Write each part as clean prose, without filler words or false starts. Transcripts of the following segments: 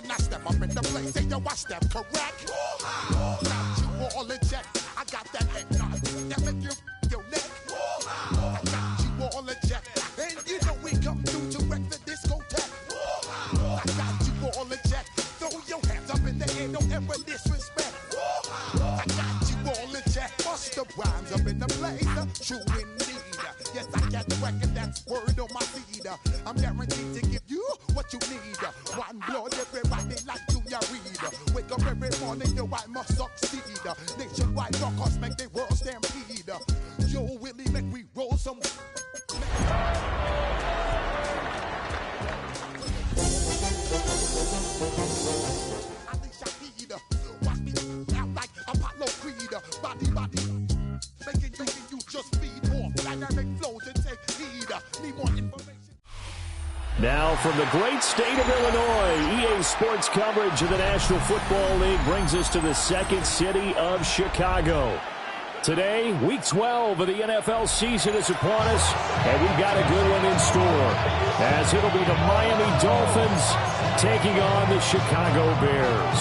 when I step up in the place. Say yo, I step correct. Got you all in check. I got that head nod that make you your neck. I got you all in check. And you know we come through to wreck the discotheque. I got you all in check. Throw your hands up in the air, don't ever disrespect. I got you all in check. Bust the rhymes up in the place. True indeed. Yes, I got the record, that's word on my feed. I'm guaranteed to give you what you need. One blood, everybody like you read. Wake up every morning, yo, I must succeed. Nationwide rockers make the world stampede. Yo, Willie, make we roll some. Ali Shaheed, watch me out like Apollo Creed. Body, making you just feed more dynamic flows and take heed. Need more information. Now from the great state of Illinois, EA Sports coverage of the National Football League brings us to the second city of Chicago. Today, Week 12 of the NFL season is upon us, and we've got a good one in store, as it'll be the Miami Dolphins taking on the Chicago Bears.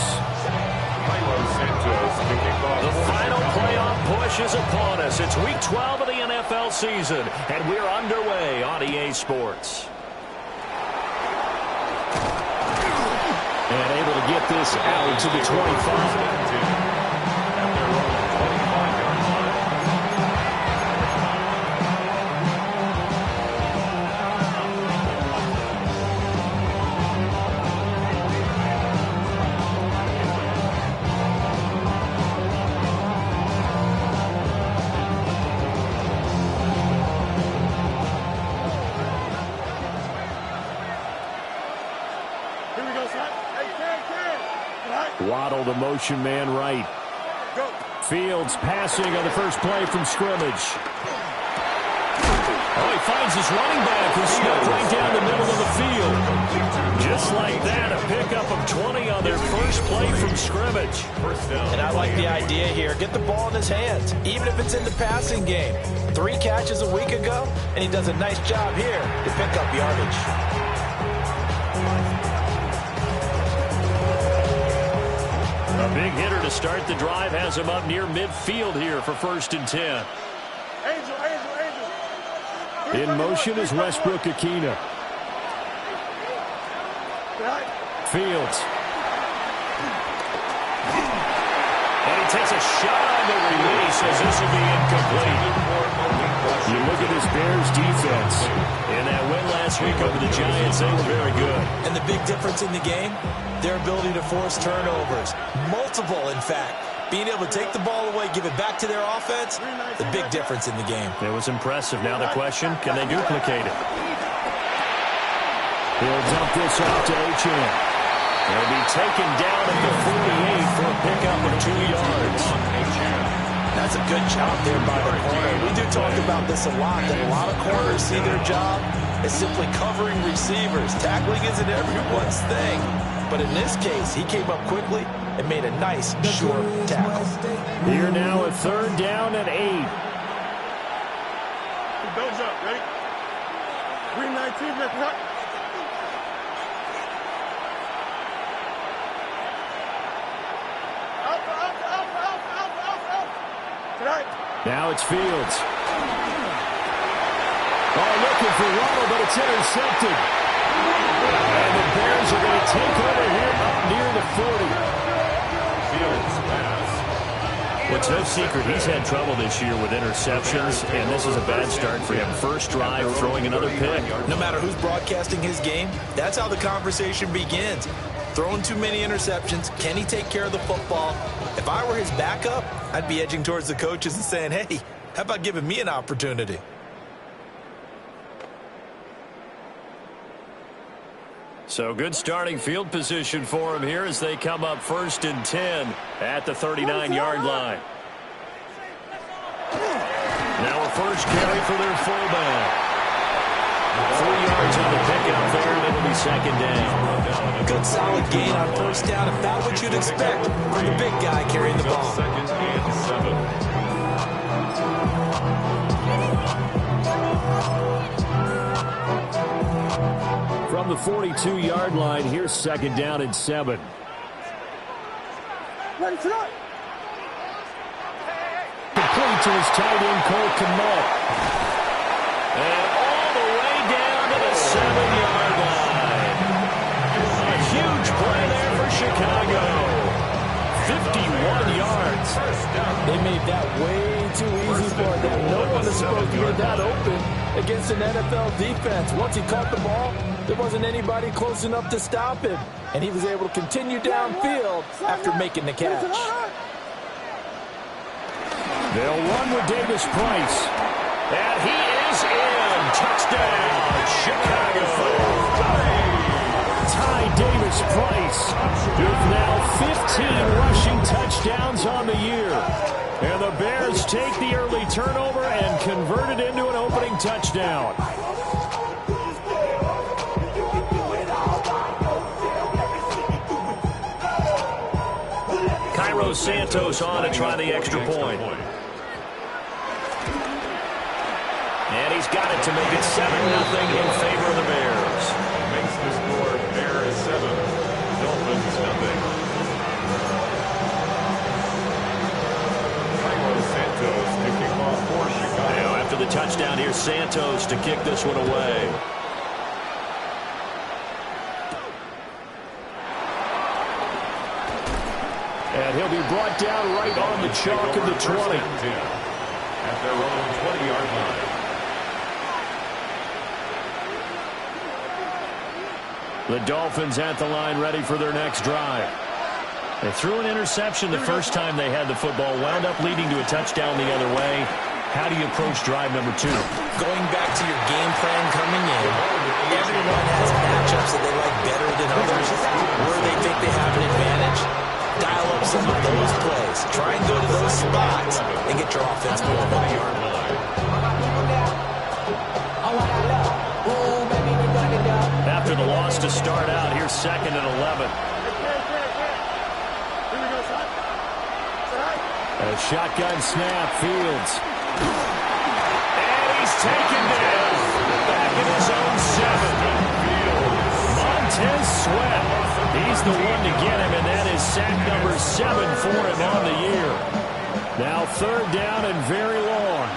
The final playoff push is upon us. It's Week 12 of the NFL season, and we're underway on EA Sports. And able to get this out to the 25. Waddle, the motion man right. Fields passing on the first play from scrimmage. Oh, he finds his running back who snuck right down the middle of the field. Just like that, a pickup of 20 on their first play from scrimmage. And I like the idea here. Get the ball in his hands, even if it's in the passing game. 3 catches a week ago, and he does a nice job here to pick up yardage. A big hitter to start the drive has him up near midfield here for 1st and 10. In motion is Westbrook-Akina. Fields. And he takes a shot on the release as this will be incomplete. You look at this Bears defense. In that win last week over the Giants, they were very good. And the big difference in the game, their ability to force turnovers. Multiple, in fact. Being able to take the ball away, give it back to their offense, the big difference in the game. It was impressive. Now the question, can they duplicate it? He'll dump this off to Achane. He'll be taken down at the 48 for a pickup of 2 yards. That's a good job there by the corner. We do talk about this a lot, that a lot of corners see their job as simply covering receivers. Tackling isn't everyone's thing. But in this case, he came up quickly and made a nice, short tackle. Here now, a 3rd down and 8. Bells up, ready? 319, left, right. Now it's Fields. Oh, looking for Waddle, but it's intercepted. And the Bears are going to take over here up near the 40. Fields pass. Well, it's no secret he's had trouble this year with interceptions, and this is a bad start for him. First drive, throwing another pick. No matter who's broadcasting his game, that's how the conversation begins. Throwing too many interceptions, can he take care of the football? If I were his backup, I'd be edging towards the coaches and saying, hey, how about giving me an opportunity? So good starting field position for him here as they come up 1st and 10 at the 39-yard line. Now a first carry for their fullback. 3 yards on the pickup there, and it'll be 2nd down. Good solid gain on 1st down, about what you'd expect from the big guy carrying the ball. 2nd and 7. From from the 42-yard line. Here's 2nd down and 7. Run front. Complete to his tight end, Cole Kmet. And all the way down to the 7-yard line. A huge play there for Chicago. 51 yards. They made that way too easy for them. No one is supposed to be that open against an NFL defense. Once he caught the ball, there wasn't anybody close enough to stop him. And he was able to continue downfield after making the catch. They'll run with Davis Price. And he is in. Touchdown, Chicago. Ty Davis Price with now 15 rushing touchdowns on the year. And the Bears take the early turnover and convert it into an opening touchdown. Cairo Santos on to try the extra point. And he's got it to make it 7-0 in favor of the Bears. Makes the score Bears 7, Dolphins 0. Cairo Santos to kick off for Chicago. Now after the touchdown, here's Santos to kick this one away. And he'll be brought down right on the chalk of the 20. At their own 20-yard line. The Dolphins at the line ready for their next drive. They threw an interception the first time they had the football, wound up leading to a touchdown the other way. How do you approach drive number 2? Going back to your game plan coming in, everyone has matchups that they like better than others, where they think they have an advantage. Dial up some of those plays. Try and go to those spots and get your offense moving. After the loss to start out, here's 2nd and 11. A shotgun snap, Fields. And he's taken down. Back in his own 7. Montez Sweat. He's the one to get him, and that is sack number 7 for him on the year. Now 3rd down and very long.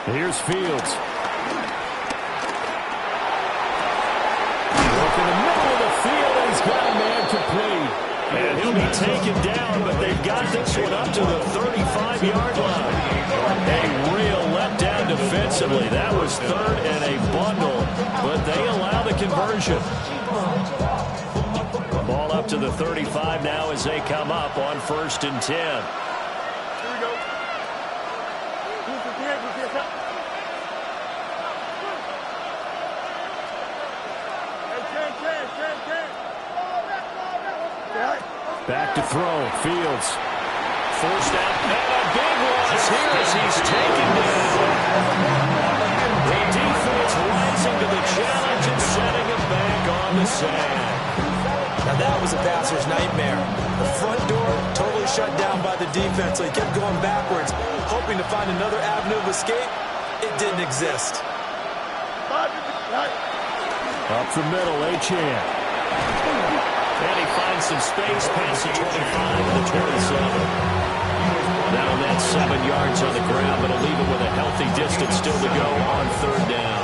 Here's Fields. Up in the middle of the field, and he's got a man complete. And he'll be taken down, but they've got this one up to the 35-yard line. A real letdown defensively. That was 3rd and a bundle, but they allow the conversion. Ball up to the 35 now as they come up on 1st and 10. Here we go. Back to throw. Fields. Forced out. And a big loss here as he's taken down. The defense rising to the challenge and setting him back on the sand. Now that was a passer's nightmare. The front door totally shut down by the defense, so he kept going backwards, hoping to find another avenue of escape. It didn't exist. Up the middle, Achane. And he finds some space past the 25 to the 27. Now that's 7 yards on the ground, but he'll leave it with a healthy distance still to go on 3rd down.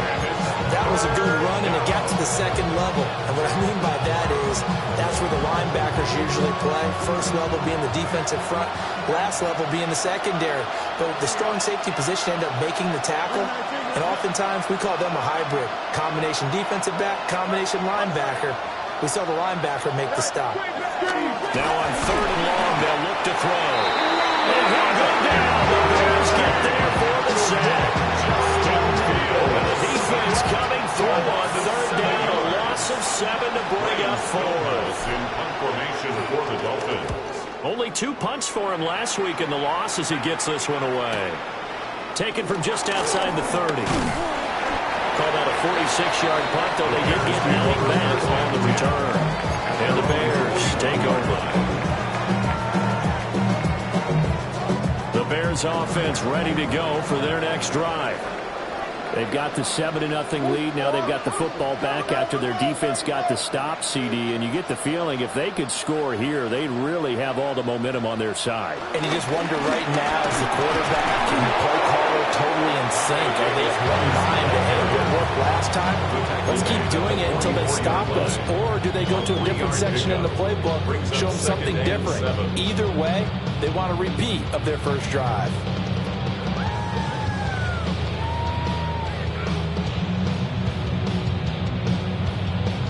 That was a good run, and it got to the 2nd level. And what I mean by that is that's where the linebackers usually play. First level being the defensive front, last level being the secondary. But the strong safety position ended up making the tackle, and oftentimes we call them a hybrid. Combination defensive back, combination linebacker. We saw the linebacker make the stop. Now on 3rd and long, they'll look to throw. And he'll go down. The Bears get there for the sack. And the defense coming through on 3rd down. A loss of 7 to bring up 4. In punt formation for the Dolphins. Only 2 punts for him last week in the loss as he gets this one away. Taken from just outside the 30. Call that a 46-yard punt, though they did get nothing back on the return. And the Bears take over. The Bears offense ready to go for their next drive. They've got the 7-0 lead. Now they've got the football back after their defense got the stop, CD. And you get the feeling if they could score here, they'd really have all the momentum on their side. And you just wonder right now, is the quarterback and the play caller totally in sync? Are they one mind that, hey, it worked last time? Let's keep doing it until they stop us. Or do they go to a different section in the playbook, show them something different? Either way, they want a repeat of their first drive.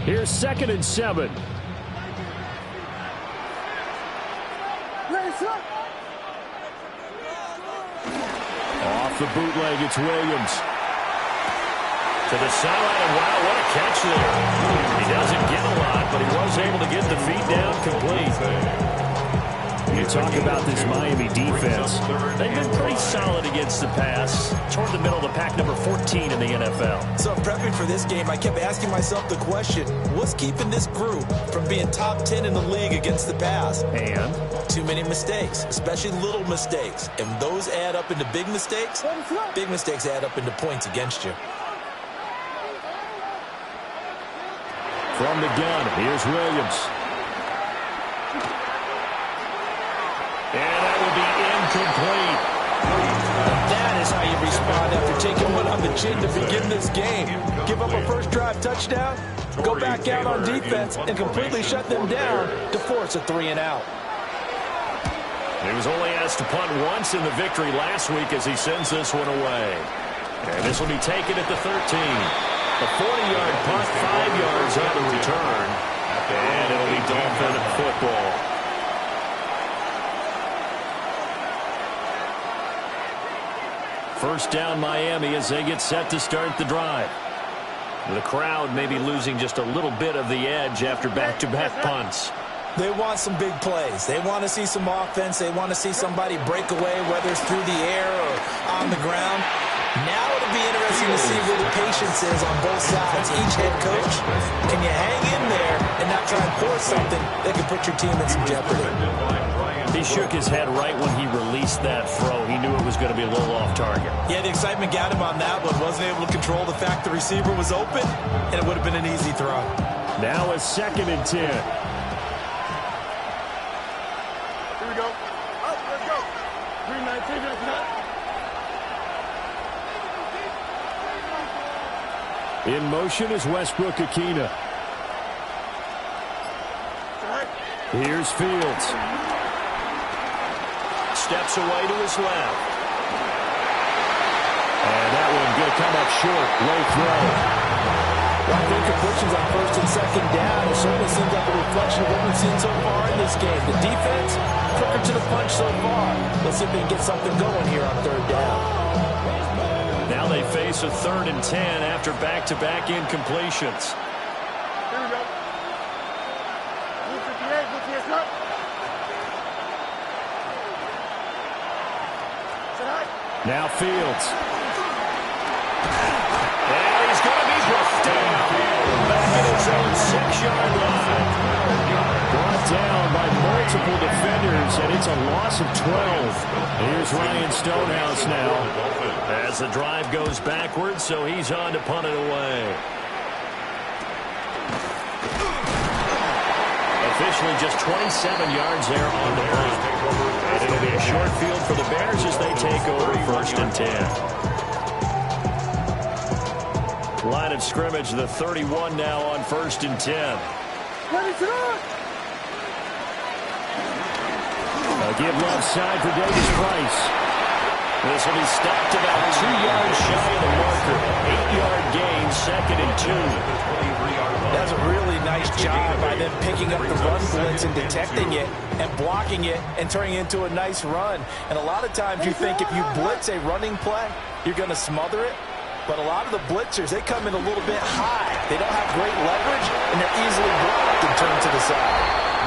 Here's 2nd and 7. Off the bootleg, it's Williams. To the sideline, and wow, what a catch there. He doesn't get a lot, but he was able to get the feet down complete. You talk about this Miami defense. They've been pretty solid against the pass. Toward the middle of the pack, number 14 in the NFL. So prepping for this game, I kept asking myself the question, what's keeping this group from being top 10 in the league against the pass? And? Too many mistakes, especially little mistakes. And those add up into big mistakes. Big mistakes add up into points against you. From the gun, here's Williams. And that will be incomplete. That is how you respond after taking one on the chin to begin this game. Give up a first drive touchdown, go back out on defense, and completely shut them down to force a 3-and-out. He was only asked to punt once in the victory last week as he sends this one away. And this will be taken at the 13. A 40-yard punt, 5 yards on the return. And it'll be Dolphin football. First down Miami as they get set to start the drive. The crowd may be losing just a little bit of the edge after back-to-back punts. They want some big plays. They want to see some offense. They want to see somebody break away, whether it's through the air or on the ground. Now it'll be interesting to see where the patience is on both sides. Each head coach, can you hang in there and not try and force something that could put your team in some jeopardy? He shook his head right when he released that throw. He knew it was going to be a little off target. Yeah, the excitement got him on that one. Wasn't able to control the fact the receiver was open, and it would have been an easy throw. Now a 2nd and 10. Here we go. Up, let's go. 319, that's not. In motion is Westbrook Akina. Here's Fields. Steps away to his left. And that one going to come up short. Low throw. Well, good completions on 1st and 2nd down. It certainly seems like a reflection of what we've seen so far in this game. The defense, quicker to the punch so far. Let's see if we can get something going here on 3rd down. Now they face a 3rd and 10 after back-to-back incompletions. Here we go. 158, 158, up. Now Fields. And he's going to be brought down. Back at his own 6-yard line. Brought down by multiple defenders, and it's a loss of 12. Here's Ryan Stonehouse now. As the drive goes backwards, so he's on to punt it away. Officially just 27 yards there on the punt. And it'll be a short field for the Bears as they take over 1st and 10. Line of scrimmage, the 31 now on 1st and 10. A give left side for Davis Price. This will be stopped about 2 yards shy of the marker. 8-yard gain, 2nd and 2. That's a really nice job by them picking up the run blitz and detecting it and blocking it and turning it into a nice run. And a lot of times you think if you blitz a running play, you're going to smother it. But a lot of the blitzers, they come in a little bit high. They don't have great leverage, and they're easily blocked and turned to the side.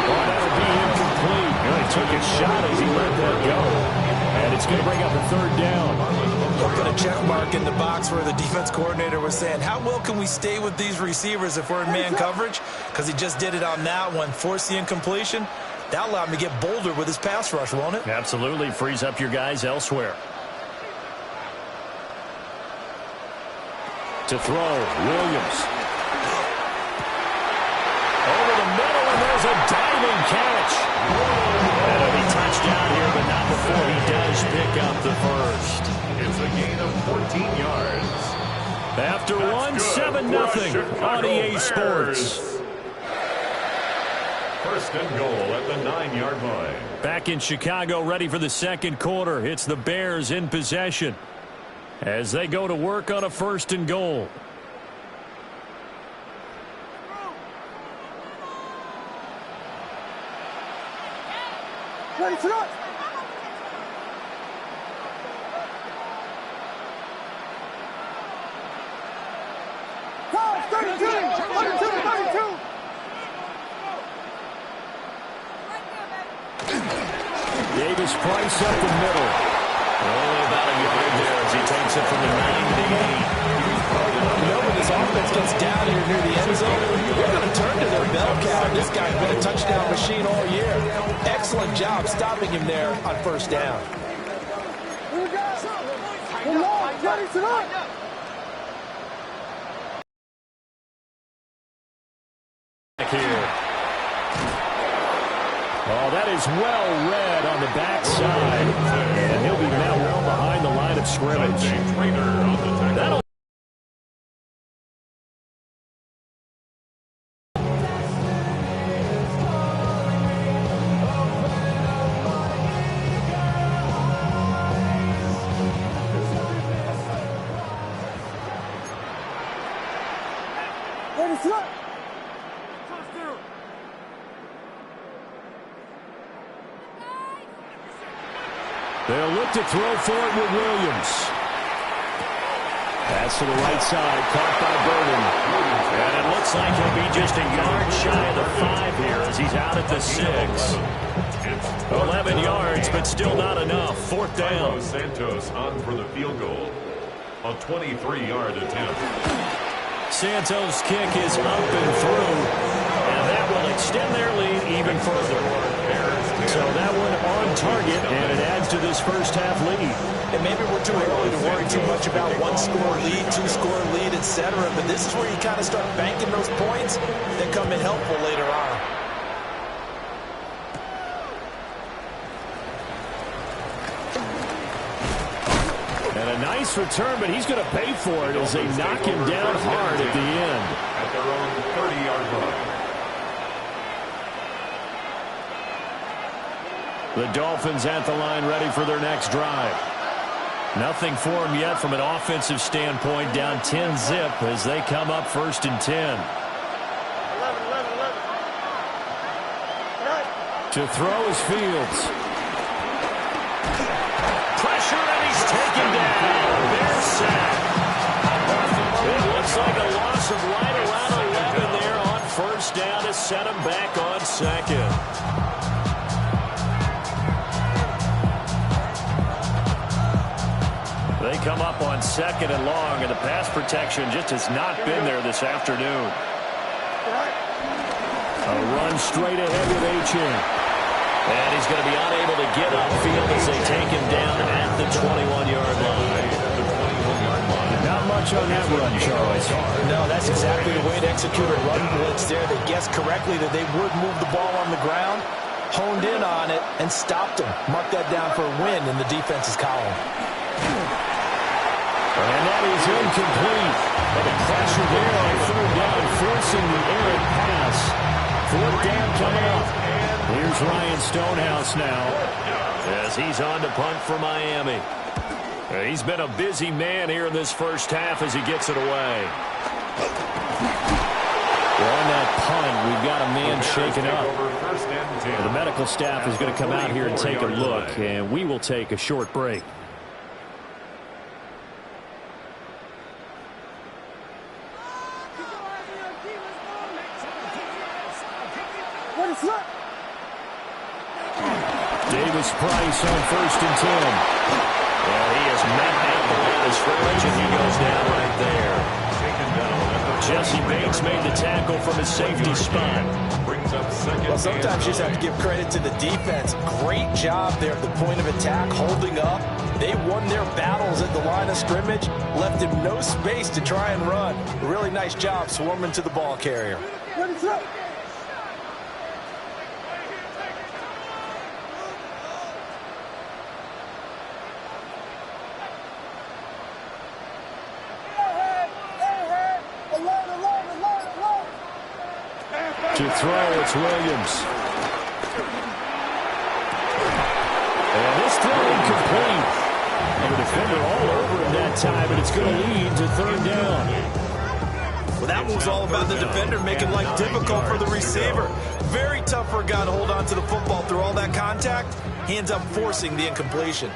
Well, that'll be incomplete. He took a shot as he let that go. And And it's going to bring up a third down. Put a check mark in the box where the defense coordinator was saying, how well can we stay with these receivers if we're in man coverage? Because he just did it on that one, forced the incompletion. That allowed him to get bolder with his pass rush, won't it? Absolutely. Frees up your guys elsewhere. To throw, Williams. Over the middle, and there's a diving catch. That'll be touchdown here, but not before he does pick up the first. It's a gain of 14 yards. After one, 7-0 on EA Sports. First and goal at the 9-yard line. Back in Chicago, ready for the second quarter. It's the Bears in possession as they go to work on a first and goal. Ready to go. Call 32, 32. Davis Price up the middle. Only about a yard there as he takes it from the 9 to the 8. You know, when this offense gets down here near the end zone, they're going to turn to their bell cow. This guy's been a touchdown machine all year. Excellent job stopping him there on first down. Here we go. Ready to go. Here. Oh, that is well read on the backside. And he'll be met well behind the line of scrimmage. That'll Ready to go. They'll look to throw for it with Williams. Pass to the right side, caught by Burden. And it looks like he'll be just a yard shy of the 5 here as he's out at the 6. 11 yards, but still not enough. Fourth down. Santos on for the field goal. A 23-yard attempt. Santos' kick is up and through. And that will extend their lead even further. So that one on target, and it adds to this first half lead. And maybe we're too early to worry too much about one-score lead, two-score lead, etc. But this is where you kind of start banking those points that come in helpful later on. And a nice return, but he's going to pay for it as they knock him down hard at the end. At their own 30-yard line. The Dolphins at the line ready for their next drive. Nothing for them yet from an offensive standpoint, down 10-zip as they come up first and 10. 11. To throw is Fields. Pressure, and he's taken down. They're sacked. It looks like a loss of right around 11 there on first down to set him back on second. They come up on second and long, and the pass protection just has not been there this afternoon. A run straight ahead with Achane. And he's going to be unable to get upfield as they take him down at the 21-yard line. Not much on that run, Charles. No, that's exactly the way to execute a run blitz there. They guessed correctly that they would move the ball on the ground, honed in on it, and stopped them. Mark that down for a win in the defense's column. And that is incomplete. But the pressure there on third down, forcing the errant pass. Fourth down coming up. Here's Ryan Stonehouse now as he's on to punt for Miami. He's been a busy man here in this first half as he gets it away. Well, on that punt, we've got a man shaken up. The medical staff is going to come out here and take a look, and we will take a short break. Davis Price on 1st and 10. And he is met at the line of scrimmage, and he goes down right there. Jesse Bates made the tackle from his safety spot. Well, sometimes you just have to give credit to the defense. Great job there at the point of attack, holding up. They won their battles at the line of scrimmage, left him no space to try and run. A really nice job swarming to the ball carrier. To throw, it's Williams. And this throw incomplete. And the defender all over him that time, and it's going to lead to 3rd down. Well, that was all about the defender making life difficult for the receiver. Very tough for a guy to hold on to the football through all that contact. He ends up forcing the incompletion.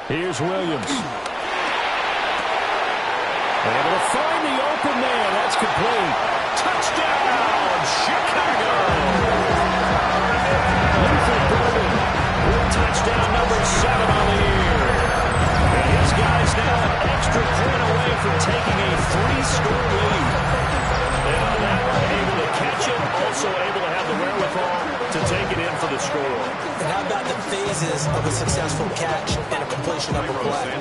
Here's Williams. Able to find the open man. That's complete. Touchdown, Chicago! Luther Burden with touchdown number 7 on the year. And his guys now an extra point away from taking a 3-score lead. And on that one, able to catch it, also able to have the wherewithal to take it in for the score. And how about the phases of a successful catch and a completion of a play?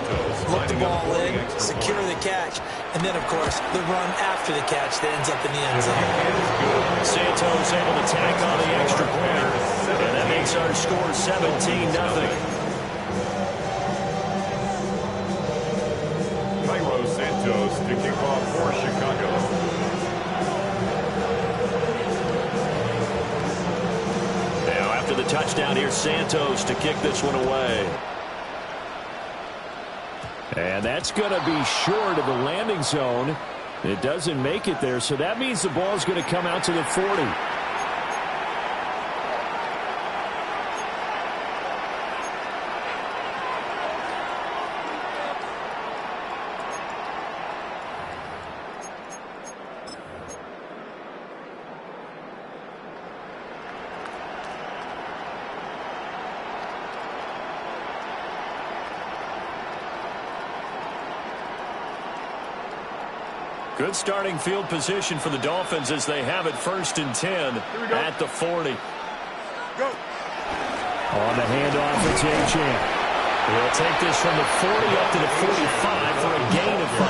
Look the ball in, secure the catch, and then, of course, the run after the catch that ends up in the end zone. Santos able to tack on the extra point, and that makes our score 17-0. Cairo Santos to kick off for Chicago. Now, after the touchdown, here's Santos to kick this one away. And that's going to be short of the landing zone. It doesn't make it there, so that means the ball's going to come out to the 40. Good starting field position for the Dolphins as they have it 1st and 10 at the 40. Go. On the handoff, it's Achane. He'll take this from the 40 up to the 45 for a gain of 5.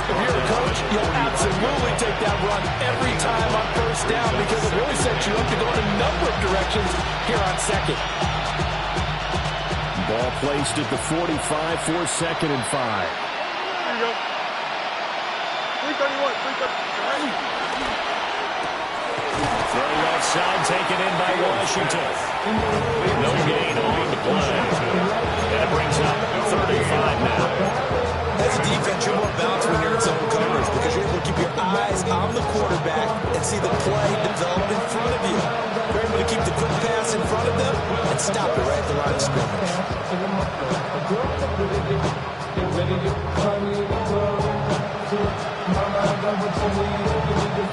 If you're a coach, you'll absolutely take that run every time on 1st down because it really sets you up to go in a number of directions here on 2nd. Ball placed at the 45 for 2nd and 5. There you go. 331, 330. Throw left side taken in by Washington. No gain on the play. That brings up 35 now. As a defense, you're more balanced when you're in zone coverage because you're able to keep your eyes on the quarterback and see the play develop in front of you. You're able to keep the quick pass in front of them and stop it right at the line of scrimmage.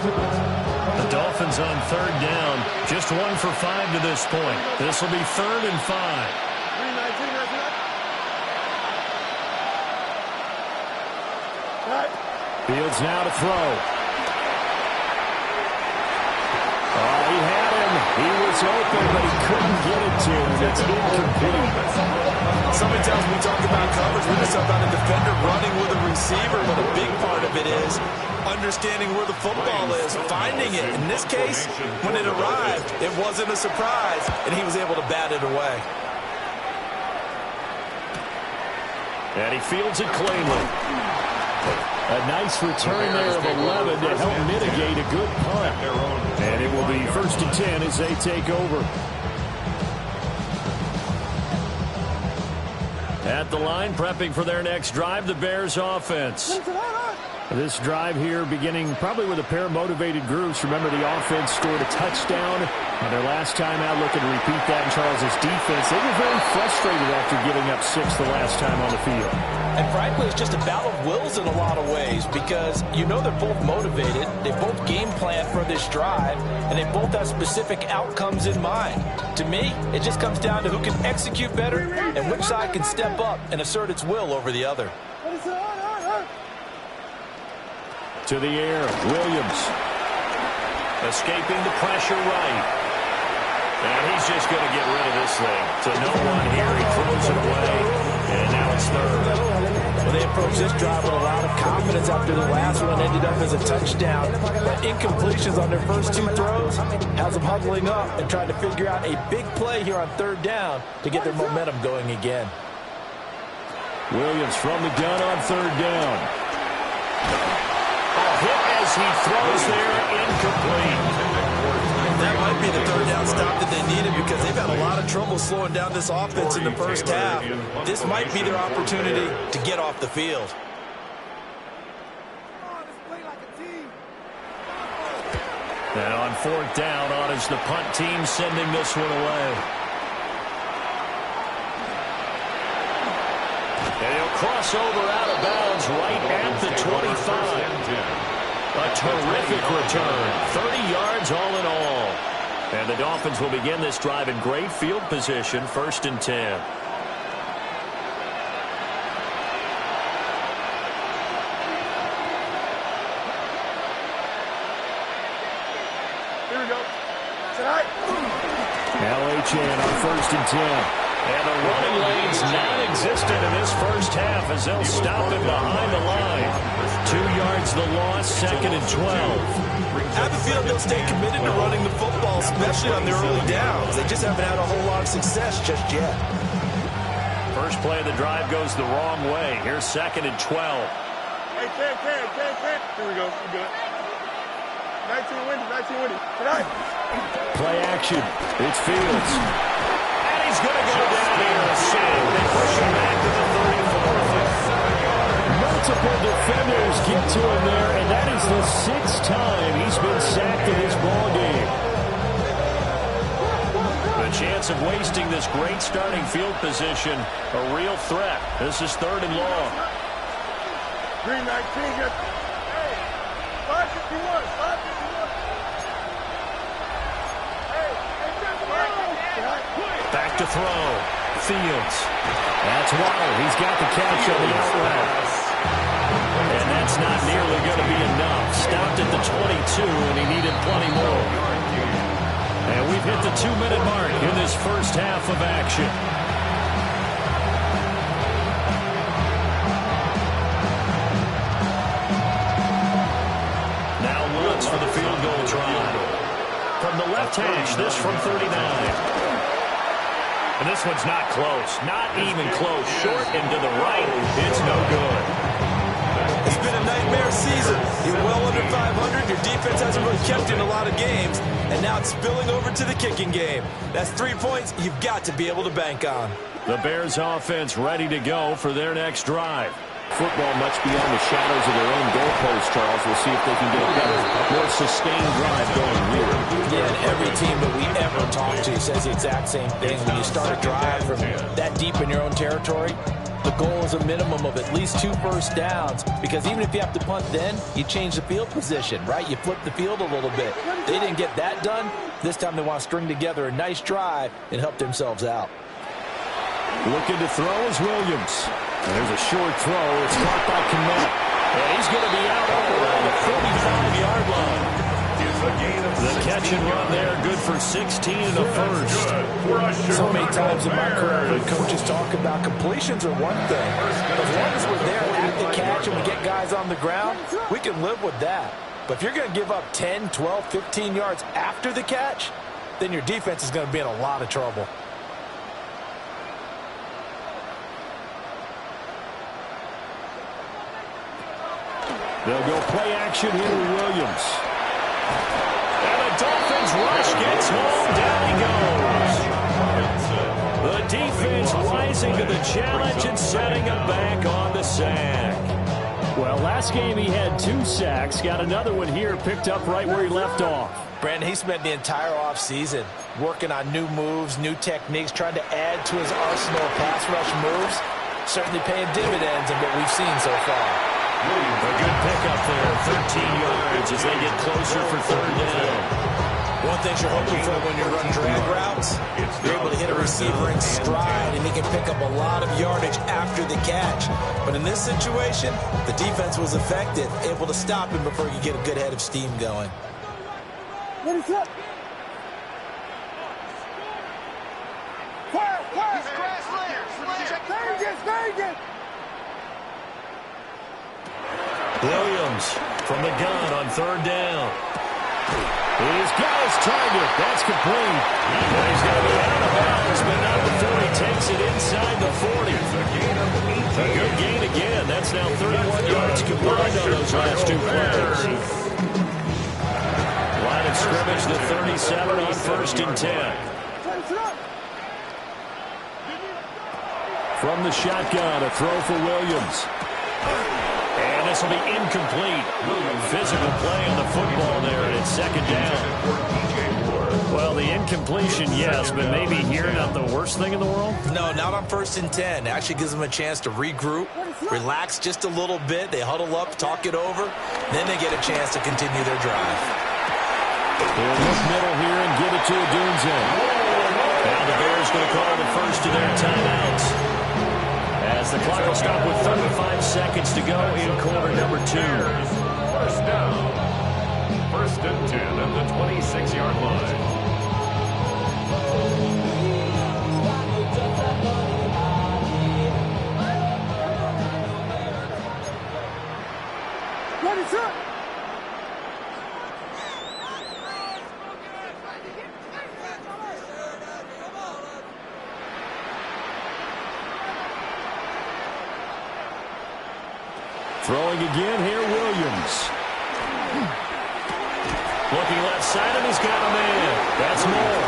The Dolphins on 3rd down, just 1 for 5 to this point. This will be 3rd and 5. 319, Fields now to throw. Oh, he had him. He was open, but he couldn't get it to him. It's incomplete. Somebody tells me we talk about coverage. We just talk about a defender running with a receiver, but a big part of it is understanding where the football is, finding it. In this case, when it arrived, it wasn't a surprise, and he was able to bat it away. And he fields it cleanly. A nice return there of 11 to help mitigate a good punt. And it will be 1st and 10 as they take over. At the line, prepping for their next drive, the Bears offense. This drive here beginning probably with a pair of motivated groups. Remember, the offense scored a touchdown on their last time out. Looking to repeat that in Charles's defense. They were very frustrated after giving up 6 the last time on the field. And frankly, it's just a battle of wills in a lot of ways because you know they're both motivated. They both game plan for this drive, and they both have specific outcomes in mind. To me, it just comes down to who can execute better and which side can step up and assert its will over the other. To the air, Williams. Escaping the pressure right. And he's just going to get rid of this thing. To no one here, he throws it away. And now it's third. Well, they approached this drive with a lot of confidence after the last one ended up as a touchdown. But incompletions on their first 2 throws has them huddling up and trying to figure out a big play here on 3rd down to get their momentum going again. Williams from the gun on 3rd down. Hit as he throws there, incomplete. That might be the 3rd down stop that they needed because they've had a lot of trouble slowing down this offense in the first half. This might be their opportunity to get off the field. And on 4th down, on is the punt team sending this one away. And he'll cross over out of bounds right at the 25. A terrific return. 30 yards all in all. And the Dolphins will begin this drive in great field position, 1st and 10. Here we go. Tonight. LHN on 1st and 10. And the running lane's non-existent in this first half as they'll stop him behind the line. 2 yards the loss, 2nd and 12. Have a feeling they'll stay committed to running the football, especially on their early downs. They just haven't had a whole lot of success just yet. First play of the drive goes the wrong way. Here's 2nd and 12. Hey, Cam. Here we go. We good. 19 windy. Tonight. Play action. It's Fields. And he's going to go down here a save. They push him back to the 34. Multiple defenders get to him there, and that is the 6th time he's been sacked in this ballgame. The chance of wasting this great starting field position, a real threat. This is 3rd and long. Green 19. Hey, 551. Back to throw. Fields. That's Waddle. He's got the catch on the out route. And that's not nearly going to be enough. Stopped at the 22, and he needed plenty more. And we've hit the 2-minute mark in this first half of action. Now Lutz for the field goal try. From the left hash, this from 39. And this one's not close. Not even close. Short and to the right. It's no good. It's been a nightmare season. You're well under 500. Your defense hasn't really kept you in a lot of games. And now it's spilling over to the kicking game. That's 3 points you've got to be able to bank on. The Bears offense ready to go for their next drive. Football much beyond the shadows of their own goalposts, Charles. We'll see if they can get a better, more sustained drive going here. Yeah, and every team that we ever talk to says the exact same thing. When you start a drive from that deep in your own territory, the goal is a minimum of at least 2 first downs, because even if you have to punt then, you change the field position, right? You flip the field a little bit. They didn't get that done. This time they want to string together a nice drive and help themselves out. Looking to throw is Williams. And there's a short throw. It's caught by Kmet. And he's going to be out up around the 45-yard line. The catch and run there, good for 16 and a first. So many times in my career, when coaches talk about completions are one thing. As long as we're there at the catch and we get guys on the ground, we can live with that. But if you're going to give up 10, 12, 15 yards after the catch, then your defense is going to be in a lot of trouble. They'll go play action here with Williams. And the Dolphins rush gets home. Down he goes. The defense rising to the challenge and setting him back on the sack. Well, last game he had 2 sacks. Got another one here, picked up right where he left off. Brandon, he spent the entire offseason working on new moves, new techniques, trying to add to his arsenal of pass rush moves. Certainly paying dividends in what we've seen so far. A good pickup there, 13 yards as they get closer for 3rd down. One thing you're hoping for when you run drag routes, you're able to hit a receiver in stride, and he can pick up a lot of yardage after the catch. But in this situation, the defense was effective, able to stop him before he could get a good head of steam going. What is up? Quiet, quiet. Vegas. Williams from the gun on 3rd down. He's got his target. That's complete. He's going to be out of bounds, but not before he takes it inside the 40. A good gain again. That's now 31 yards combined on those last 2 plays. Line of scrimmage, the 37 on 1st and 10. From the shotgun, a throw for Williams. And this will be incomplete. Physical play on the football there, and it's 2nd down. Well, the incompletion, yes, but maybe here not the worst thing in the world? No, not on 1st and 10. Actually gives them a chance to regroup, relax just a little bit. They huddle up, talk it over. Then they get a chance to continue their drive. They'll look middle here and give it to Odunze. Now the Bears going to call the first of their timeouts. As the clock will stop with 35 seconds to go in quarter number 2. 1st down. 1st and 10 at the 26-yard line. What is up? Throwing again here, Williams. Looking left side, and he's got a man. That's more.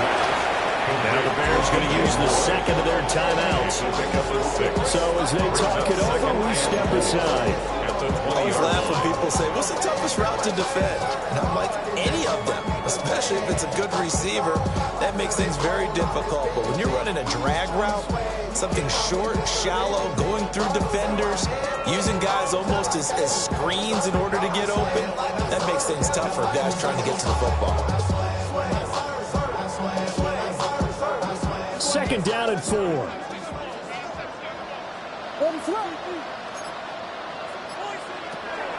Now the Bears going to use the 2nd of their timeouts. So as they talk it over, we step aside. I always laugh when people say, what's the toughest route to defend? And I'm like, any of them, especially if it's a good receiver. That makes things very difficult. But when you're running a drag route, something short, shallow, going through defenders, using guys almost as screens in order to get open, that makes things tough for guys trying to get to the football. 2nd down and 4.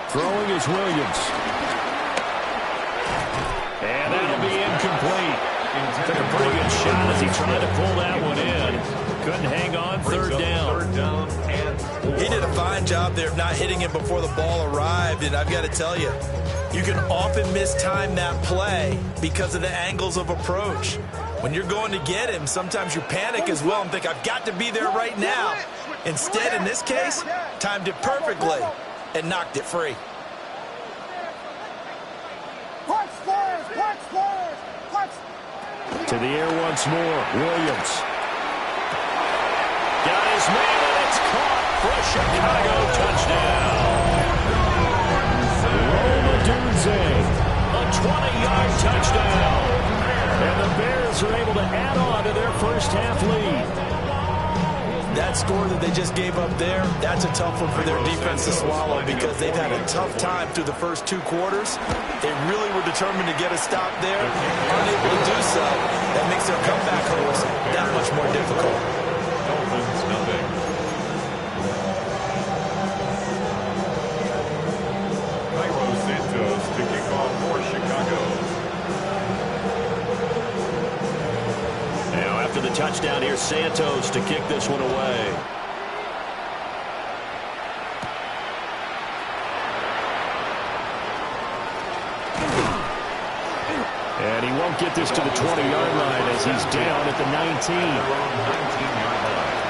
Throwing is Williams. And that'll be incomplete. Took a pretty good shot as he tried to pull that one in. Couldn't hang on. 3rd down. He did a fine job there of not hitting it before the ball arrived. And I've got to tell you, you can often mistime that play because of the angles of approach. When you're going to get him, sometimes you panic as well and think, I've got to be there right now. Instead, in this case, timed it perfectly and knocked it free. To the air once more, Williams. Got his man, and it's caught for a Chicago touchdown. Rome Odunze, a 20-yard touchdown. And the Bears are able to add on to their first half lead. That score that they just gave up there, that's a tough one for their defense to swallow because they've had a tough time through the first 2 quarters. They really were determined to get a stop there, unable to do so. That makes their comeback hopes that much more difficult. Dolphins, nothing. Cairo Santos to kick off for Chicago. After the touchdown, here's Santos to kick this one away. And he won't get this to the 20-yard line as he's down at the 19. 19-yard line.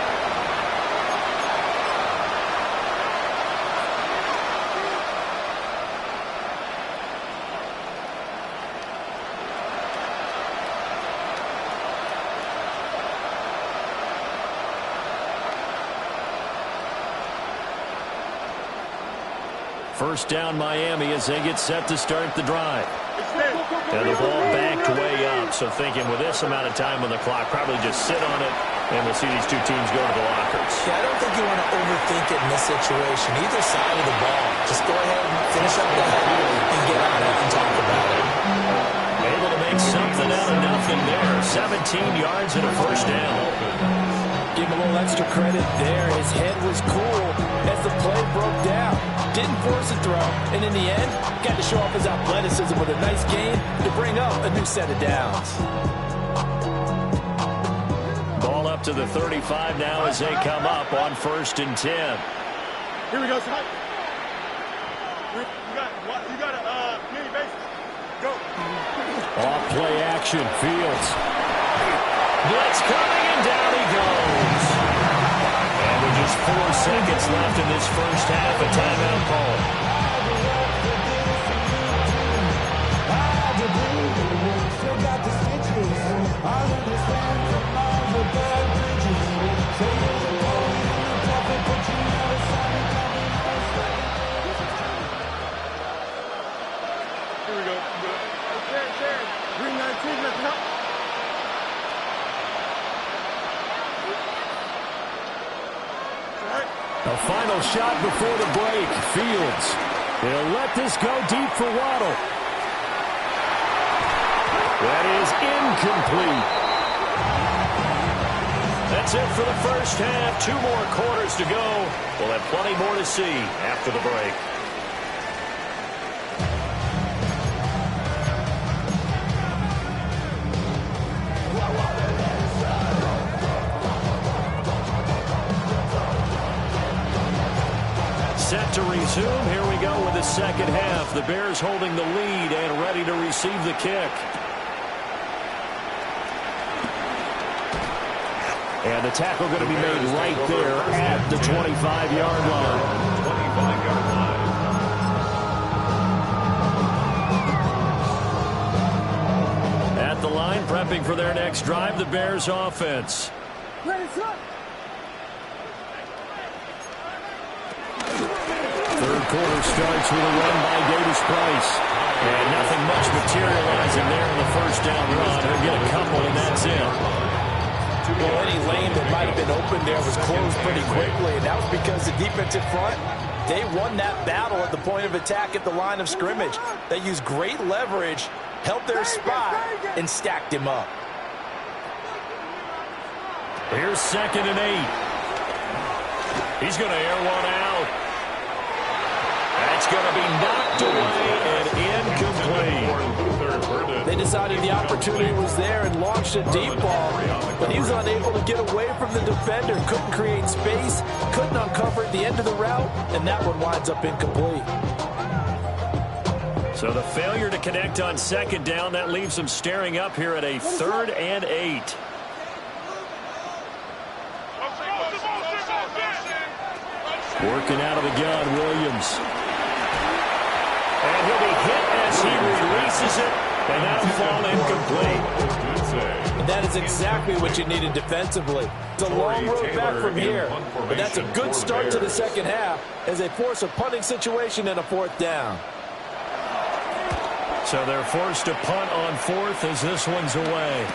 First down Miami as they get set to start the drive. And the ball backed way up, so thinking with this amount of time on the clock, probably just sit on it, and we'll see these two teams go to the lockers. Yeah, I don't think you want to overthink it in this situation. Either side of the ball. Just go ahead and finish up the head and get on it and talk about it. Able to make something out of nothing there. 17 yards and a first down. Give him a little extra credit there. His head was cool as the play broke down. Didn't force a throw, and in the end, got to show off his athleticism with a nice gain to bring up a new set of downs. Ball up to the 35 now as they come up on 1st and 10. Here we go, son. You got a mini bases. Go. Off play action, Fields. Blitz coming, and down he goes. And with just 4 seconds left in this first half, a timeout call. Here we go. Green 19, let's go. A final shot before the break. Fields. He'll let this go deep for Waddle. That is incomplete. That's it for the first half. 2 more quarters to go. We'll have plenty more to see after the break. Set to resume. Here we go with the second half. The Bears holding the lead and ready to receive the kick. And the tackle going to be made right there at the 25-yard line. 25-yard line. At the line, prepping for their next drive, the Bears offense. Third quarter starts with a run by Davis-Price. And nothing much materializing there in the first down run. He'll get a couple, and that's it. Well, any lane that might have been open there was closed pretty quickly, and that was because the defensive front, they won that battle at the point of attack at the line of scrimmage. They used great leverage, held their spot, and stacked him up. Here's 2nd and 8. He's going to air one out. That's going to be knocked away and incomplete. They decided the opportunity was there and launched a deep ball, but he was unable to get away from the defender, couldn't create space, couldn't uncover at the end of the route, and that one winds up incomplete. So the failure to connect on 2nd down, that leaves them staring up here at a 3rd and 8. Working out of the gun, Williams. And he'll be hit as he releases it, and that'll fall incomplete. And that is exactly what you needed defensively. It's a long road back from here, but that's a good start to the second half as they force a punting situation and a 4th down. So they're forced to punt on 4th as this one's away.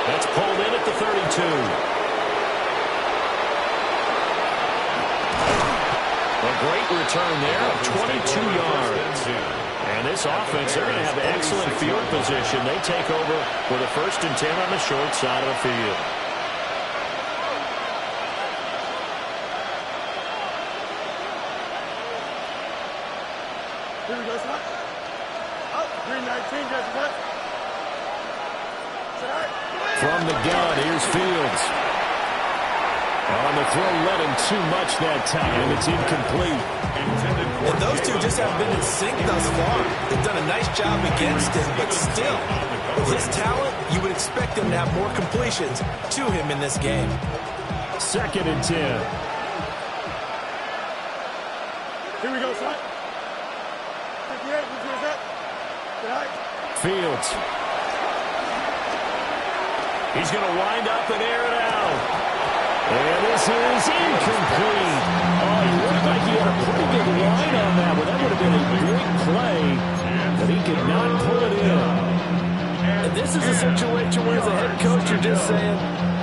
That's pulled in at the 32. A great return there of 22 yards. And this offense, they're going to have excellent field position. They take over with a 1st and 10 on the short side of the field. Here we go, son. Green 19, just what? From the gun, here's Fields. On the throw, led him too much that time. It's incomplete. And those two just haven't been in sync thus far. They've done a nice job against him, but still, with his talent, you would expect him to have more completions to him in this game. 2nd and 10. Here we go, son. 58, who's that? Fields. He's going to wind up and air it out. And this is incomplete. Oh, he looked like he had a pretty good line on that one. That would have been a big play, but he could not pull it in. And this is a situation where as a head coach, you're just saying,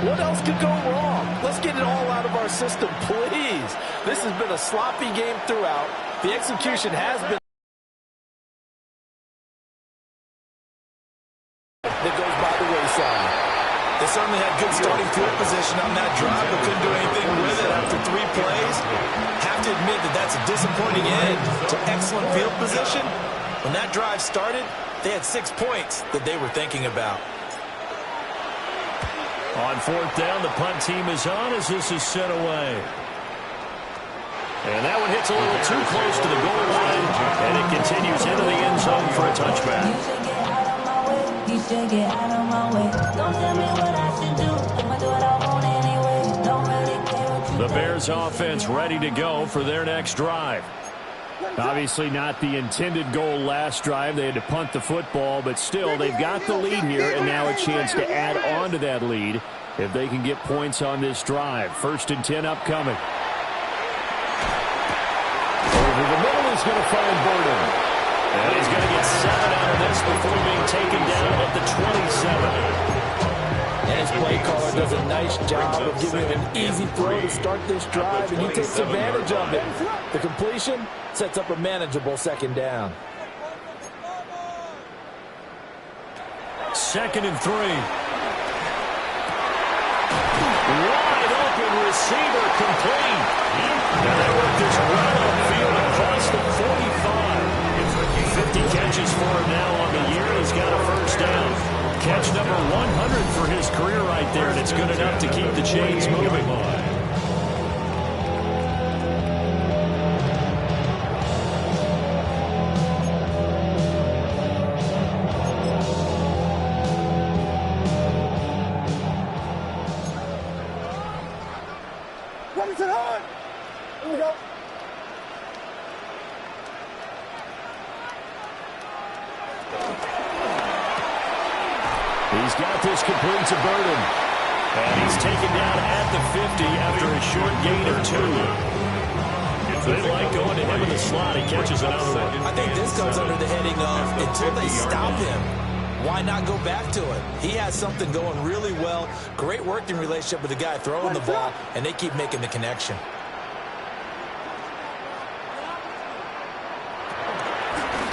what else could go wrong? Let's get it all out of our system, please. This has been a sloppy game throughout. The execution has been that goes by the wayside. They certainly had good starting field position on that drive, but couldn't do anything with it after 3 plays. Have to admit that that's a disappointing end to excellent field position. When that drive started, they had 6 points that they were thinking about. On 4th down, the punt team is on as this is sent away. And that one hits a little too close to the goal line, and it continues into the end zone for a touchback. You should get out of my way. Don't tell me what I should do. I'ma do what I want anyway. Don't really care what you The Bears offense ready to go for their next drive. Obviously not the intended goal last drive. They had to punt the football, but still they've got the lead here and now a chance to add on to that lead if they can get points on this drive. 1st and 10 upcoming. Over the middle is going to find Burden. And he's going to get 7 out of this before being taken down at the 27. And his play caller does a nice job of giving him an easy throw to start this drive, and he takes advantage of it. The completion sets up a manageable 2nd down. 2nd and 3. Wide open receiver complete. Now they work this right upfield across the 45. 50 catches for him now on the year. He's got a 1st down. Catch number 100 for his career right there, and it's good enough to keep the chains moving. Robinson on! Here we go. He's got this complete to Burden. And he's taken down at the 50 after a short gain of 2. They like going to him in the slot. He catches another one. I think this comes under the heading of until they stop him, why not go back to it? He has something going really well. Great working relationship with the guy throwing the ball, and they keep making the connection.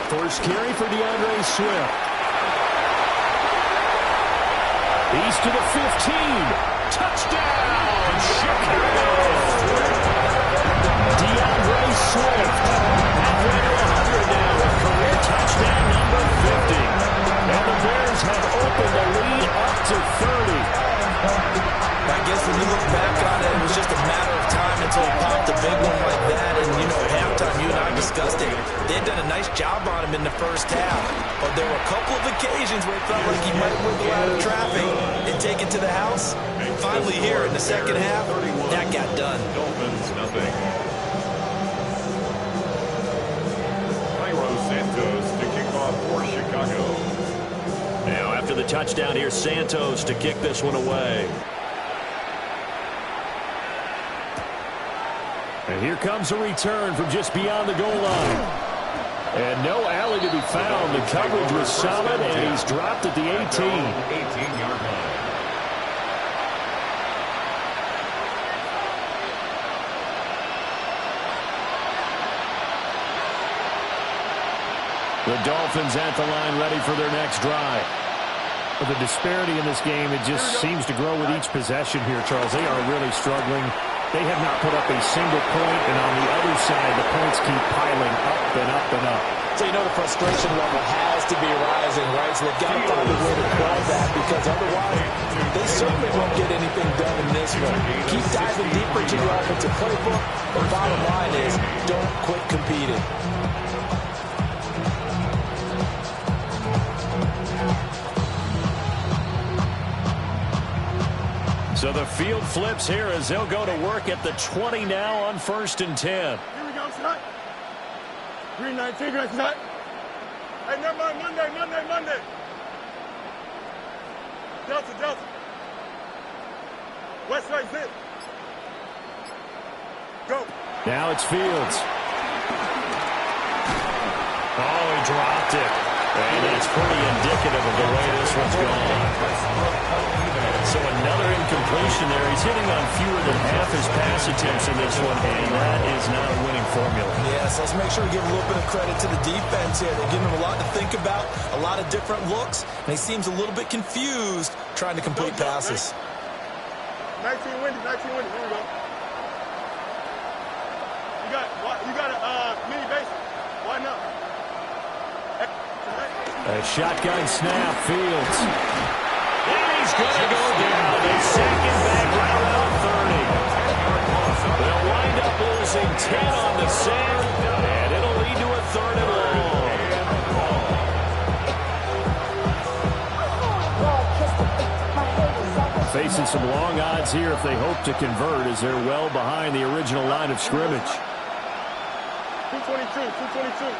First carry for DeAndre Swift. He's to the 15. Touchdown, Chicago! DeAndre Swift. Halfway to 100 now with career touchdown number 50. And the Bears have opened the lead up to 30. I guess when you look back on it, it was just a matter of time until he popped a big one like that. And, you know, at halftime, you and I discussed it. They had done a nice job on him in the 1st half. But there were a couple of occasions where it felt like he might wiggle out of traffic and take it to the house. Finally here in the 2nd half, that got done. Dolphins, nothing. Santos to kick off for Chicago. Now after the touchdown, here's Santos to kick this one away. And here comes a return from just beyond the goal line. And no alley to be found. The coverage was solid, and he's dropped at the 18. 18-yard line. The Dolphins at the line ready for their next drive. The disparity in this game, it just seems to grow with each possession here, Charles. They are really struggling. They have not put up a single point, and on the other side, the points keep piling up and up and up. So you know the frustration level has to be rising, right? So they've got to find a way to quell that, because otherwise they certainly won't get anything done in this one. Keep diving deeper into your offensive playbook. The bottom line is don't quit competing. So the field flips here as they'll go to work at the 20 now on 1st and 10. Here we go, Scott. Green 19, green Scott. Hey, never mind, Monday. Delta. West right, zip. Go. Now it's Fields. Oh, he dropped it. And that's pretty indicative of the way this one's gone. So another incompletion there. He's hitting on fewer than half his pass attempts in this one, and that is not a winning formula. Yes, let's make sure we give a little bit of credit to the defense here. They're giving him a lot to think about, a lot of different looks, and he seems a little bit confused trying to complete passes. 19 windy, 19 windy. Here we go. You got a mini base. Why not? A shotgun snap, Fields. And he's going to go down. They sack him back right around 30. They'll wind up losing 10 on the sack, and it'll lead to a 3rd and long. Facing some long odds here if they hope to convert, as they're well behind the original line of scrimmage. 222, 222.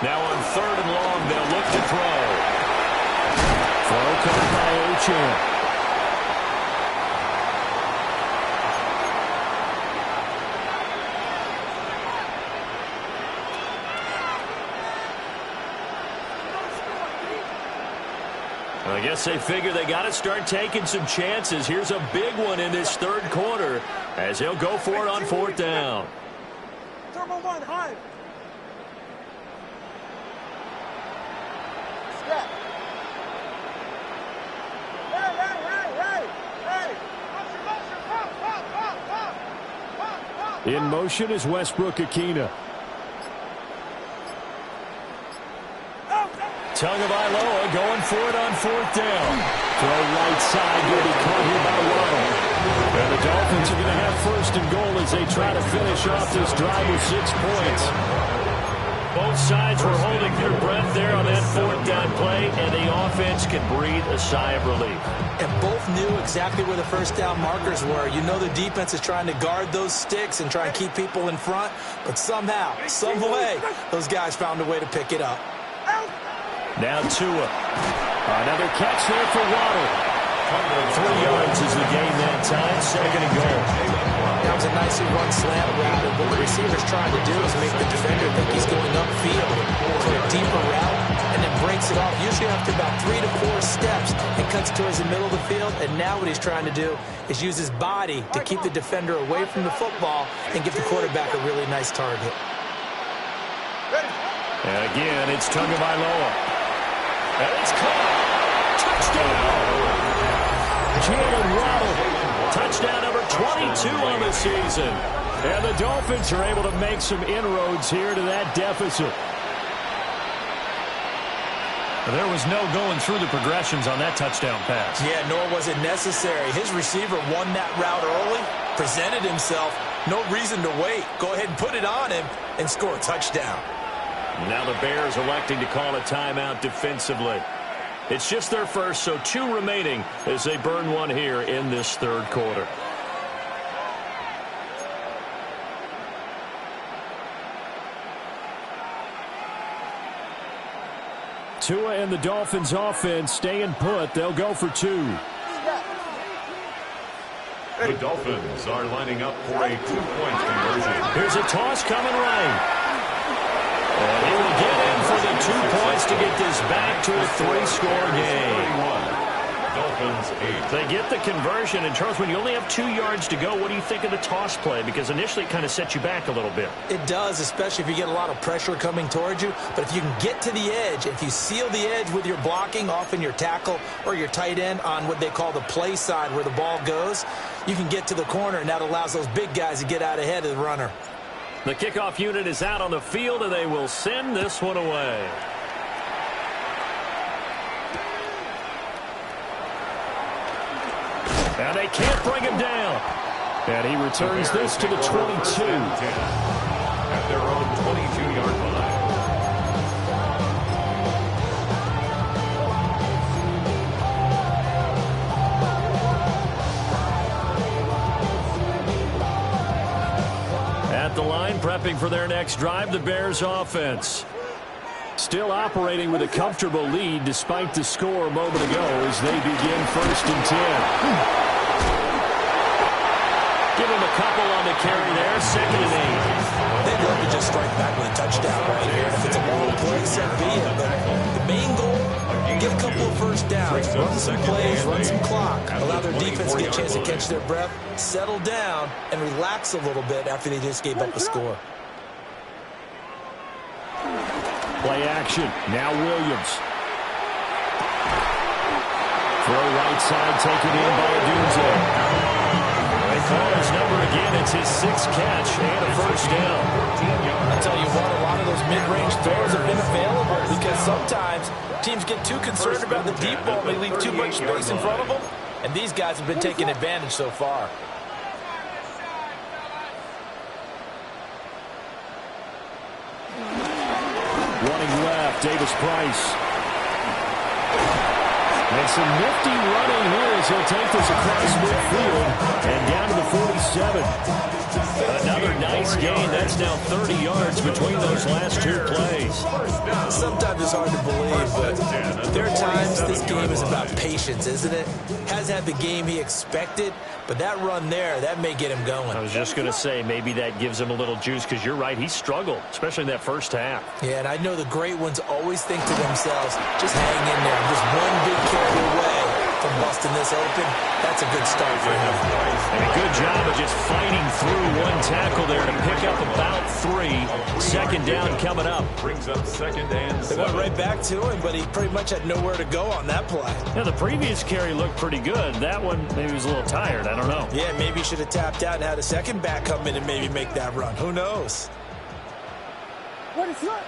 Now on 3rd and long, they'll look to throw. Throw caught by Ochan. I guess they figure they got to start taking some chances. Here's a big one in this 3rd quarter as he'll go for it on 4th down. Turbo 1, high. In motion is Westbrook-Ikhine. Tagovailoa going for it on 4th down. Throw right side, going to be caught here by Waddle. And the Dolphins are going to have 1st and goal as they try to finish off this drive with 6 points. Both sides were holding their breath there on that 4th down play, and the offense can breathe a sigh of relief. And both knew exactly where the 1st down markers were. You know the defense is trying to guard those sticks and try and keep people in front, but somehow, some way, those guys found a way to pick it up. Now Tua. Another catch there for Waddle. 3 yards is the gain that time. 2nd and goal. That was a nicely run slant route, and what the receiver's trying to do is make the defender think he's going upfield for a deeper route, and then breaks it off, usually after about 3 to 4 steps, and cuts towards the middle of the field. And now what he's trying to do is use his body to keep the defender away from the football and give the quarterback a really nice target. And again, it's Tagovailoa. And it's caught. Touchdown. Jalen Waddle. Touchdown number 22 on the season. And the Dolphins are able to make some inroads here to that deficit. There was no going through the progressions on that touchdown pass. Yeah, nor was it necessary. His receiver won that route early, presented himself. No reason to wait. Go ahead and put it on him and score a touchdown. Now the Bears electing to call a timeout defensively. It's just their first, so 2 remaining as they burn one here in this 3rd quarter. Tua and the Dolphins offense staying put. They'll go for 2. The Dolphins are lining up for a 2-point conversion. Here's a toss coming right. And he will get in for the 2 points to get this back to a 3-score game. Dolphins 8. They get the conversion, and Charles, when you only have 2 yards to go, what do you think of the toss play? Because initially it kind of sets you back a little bit. It does, especially if you get a lot of pressure coming towards you. But if you can get to the edge, if you seal the edge with your blocking, often your tackle or your tight end on what they call the play side where the ball goes, you can get to the corner, and that allows those big guys to get out ahead of the runner. The kickoff unit is out on the field, and they will send this one away. And they can't bring him down. And he returns this to the 22. At their own 22-yard line. At the line, prepping for their next drive, the Bears offense. Still operating with a comfortable lead despite the score a moment ago as they begin 1st and 10. a couple on the carry there, 2nd and 8. They'd love to just strike back with a touchdown right here. If it's a long play, so be it. But the main goal, get a couple of first downs, run some plays, run some clock, allow their defense to get a chance to catch their breath, settle down, and relax a little bit after they just gave up a score. Play action. Now Williams. Throw right side, taken in by Adunze. They call his number again. It's his 6th catch and a first down. I'll tell you what, a lot of those mid-range throws have been available because sometimes teams get too concerned about the deep ball. They leave too much space in front of them, and these guys have been taking advantage so far. Running left, Davis Price. And some nifty running here as he'll take this across midfield and down to the 47. Another nice gain. That's now 30 yards between those last 2 plays. Sometimes it's hard to believe, but there are times this game is about patience, isn't it? Hasn't had the game he expected, but that run there, that may get him going. I was just going to say, maybe that gives him a little juice because you're right, he struggled, especially in that first half. Yeah, and I know the great ones always think to themselves, just hang in there. Just one big carry away from busting this open. That's a good start for him. And a good job of just fighting through one tackle there to pick up about 3. 2nd down coming up. Brings up 2nd and 7. They went right back to him, but he pretty much had nowhere to go on that play. Yeah, the previous carry looked pretty good. That one, maybe he was a little tired. I don't know. Yeah, maybe he should have tapped out and had a second back come in and maybe make that run. Who knows? What is that?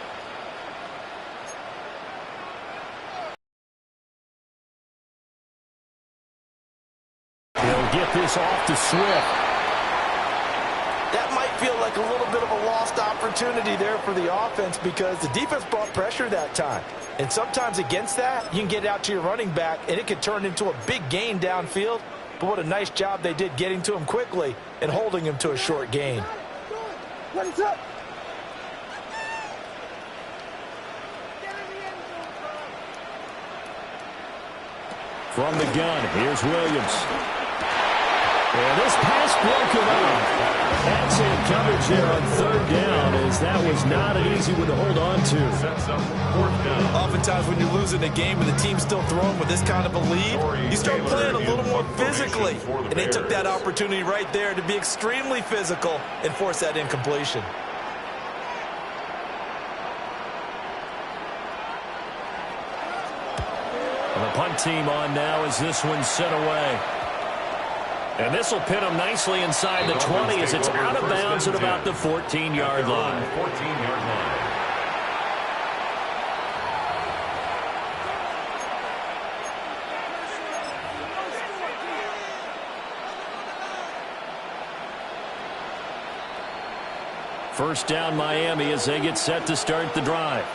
He'll get this off to Swift. That might feel like a little bit of a lost opportunity there for the offense because the defense brought pressure that time. And sometimes against that, you can get out to your running back, and it could turn into a big gain downfield. But what a nice job they did getting to him quickly and holding him to a short gain. What is up? From the gun, here's Williams. And this pass broken up. Excellent coverage there on 3rd down, as that was not an easy one to hold on to. Sets up 4th down. Oftentimes when you're losing a game and the team's still throwing with this kind of a lead, you start playing a little more physically. And they took that opportunity right there to be extremely physical and force that incompletion. And the punt team on now as this one's sent away. And this will pin him nicely inside the 20 as it's out of bounds at about the 14-yard line. 14-yard line. First down Miami as they get set to start the drive.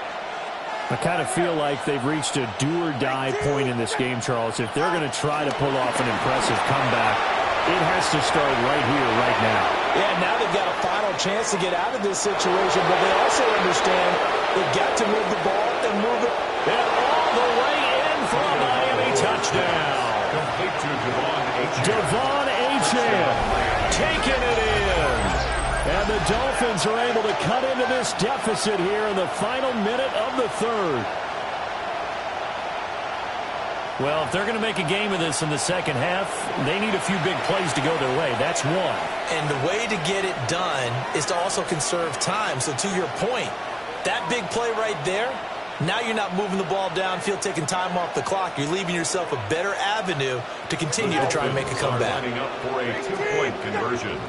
I kind of feel like they've reached a do-or-die point in this game, Charles. If they're going to try to pull off an impressive comeback, it has to start right here, right now. Yeah, now they've got a final chance to get out of this situation, but they also understand they've got to move the ball and move it. And all the way in for a Miami touchdown. Complete to Devon Achane taking it in. And the Dolphins are able to cut into this deficit here in the final minute of the 3rd. Well, if they're going to make a game of this in the second half, they need a few big plays to go their way. That's one. And the way to get it done is to also conserve time. So to your point, that big play right there, now you're not moving the ball downfield, taking time off the clock. You're leaving yourself a better avenue to continue to try and make a comeback. Lining up for a 2-point conversion.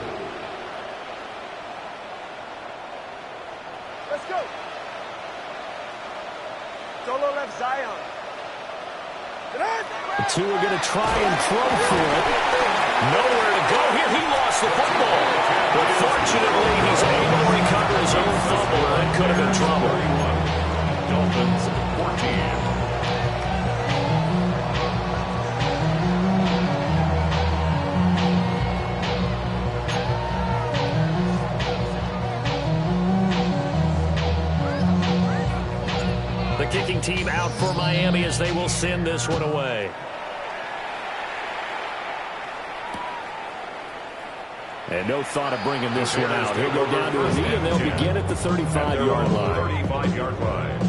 Let's go. Solo left Zion. The two are going to try and throw for it. Nowhere to go here. He lost the football. But fortunately, he's able to recover his own fumble. That could have been trouble. Dolphins 14. The kicking team out for Miami as they will send this one away. And no thought of bringing this one out. He'll go down to a knee, and they'll begin at the 35-yard line. 35-yard line.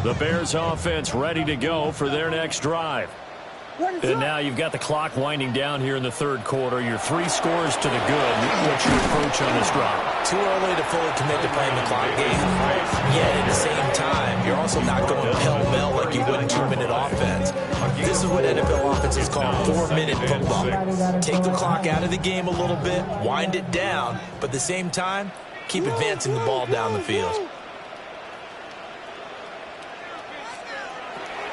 The Bears offense ready to go for their next drive. And now you've got the clock winding down here in the third quarter. You're 3 scores to the good. What's your approach on this drive? Too early to fully commit to playing the clock game. Yet at the same time, you're also not going pell-mell like you would in 2-minute offense. This is what NFL offenses call 4-minute football. Take the clock out of the game a little bit, wind it down, but at the same time, keep advancing the ball down the field.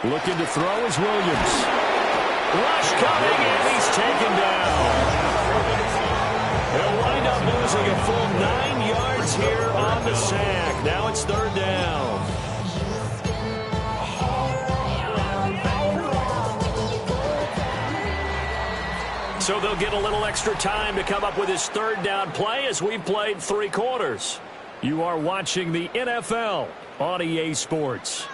Looking to throw is Williams. Rush coming, and he's taken down. They'll wind up losing a full 9 yards here on the sack. Now it's third down. So they'll get a little extra time to come up with his third down play as we've played 3 quarters. You are watching the NFL on EA Sports.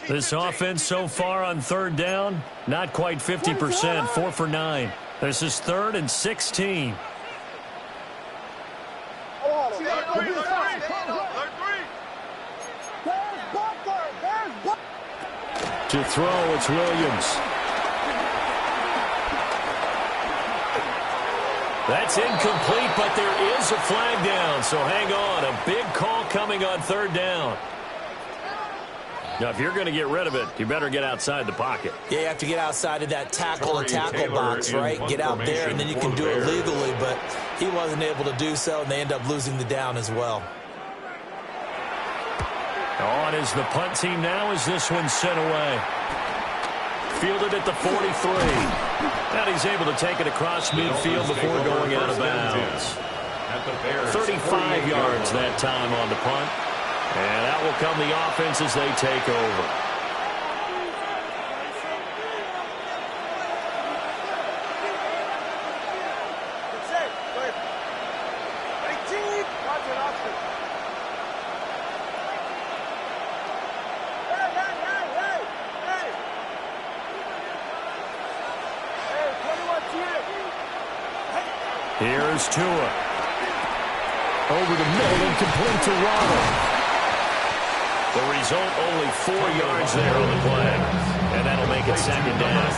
This offense so far on third down, not quite 50%, 4 for 9. This is 3rd and 16. To throw, it's Williams. That's incomplete, but there is a flag down, so hang on. A big call coming on third down. Now, if you're going to get rid of it, you better get outside the pocket. Yeah, you have to get outside of that tackle-to-tackle box, right? Get out there, and then you can do it legally, but he wasn't able to do so, and they end up losing the down as well. On is the punt team now as this one's sent away. Fielded at the 43. And he's able to take it across midfield before going out of bounds. 35 yards that time on the punt. And out will come the offense as they take over. Here's Tua. Over the middle and complete to Waddle. The result, only 4 yards there on the play. And that'll make it second down.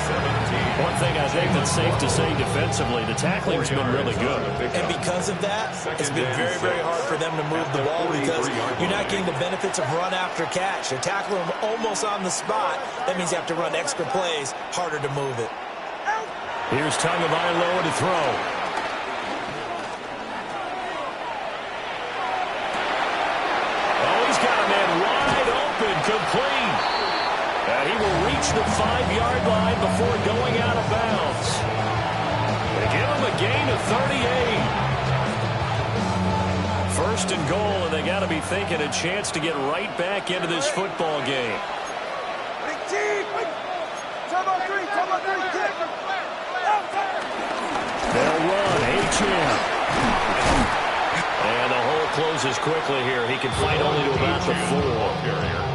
One thing I think that's safe to say defensively, the tackling's been really good. And because of that, it's been very, very hard for them to move the ball because you're not getting the benefits of run after catch. You're tackling them almost on the spot. That means you have to run extra plays, harder to move it. Here's Tagovailoa to throw. Complete. And he will reach the 5-yard line before going out of bounds. They give him a gain of 38. First and goal, and they got to be thinking a chance to get right back into this football game. They'll run. H.M. And the hole closes quickly here. He can fight only to about the 4.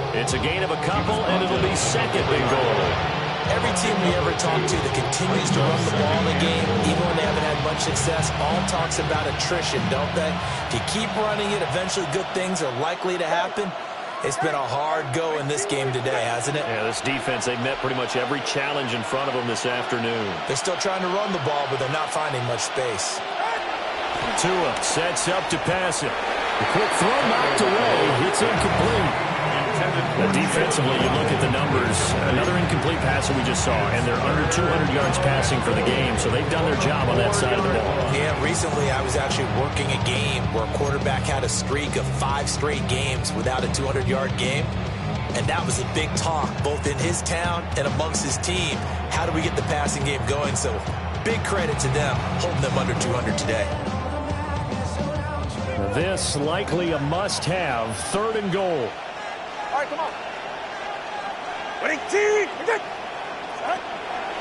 It's a gain of a couple, and it'll be second and goal. Every team we ever talk to that continues to run the ball in the game, even when they haven't had much success, all talks about attrition, don't they? If you keep running it, eventually good things are likely to happen. It's been a hard go in this game today, hasn't it? Yeah, this defense, they've met pretty much every challenge in front of them this afternoon. They're still trying to run the ball, but they're not finding much space. Tua sets up to pass it. The quick throw knocked away. It's incomplete. Defensively, you look at the numbers. Another incomplete passer we just saw, and they're under 200 yards passing for the game, so they've done their job on that side of the ball. Yeah, recently I was actually working a game where a quarterback had a streak of 5 straight games without a 200-yard game, and that was a big talk, both in his town and amongst his team. How do we get the passing game going? So big credit to them, holding them under 200 today. This likely a must-have, 3rd and goal. All right, come on.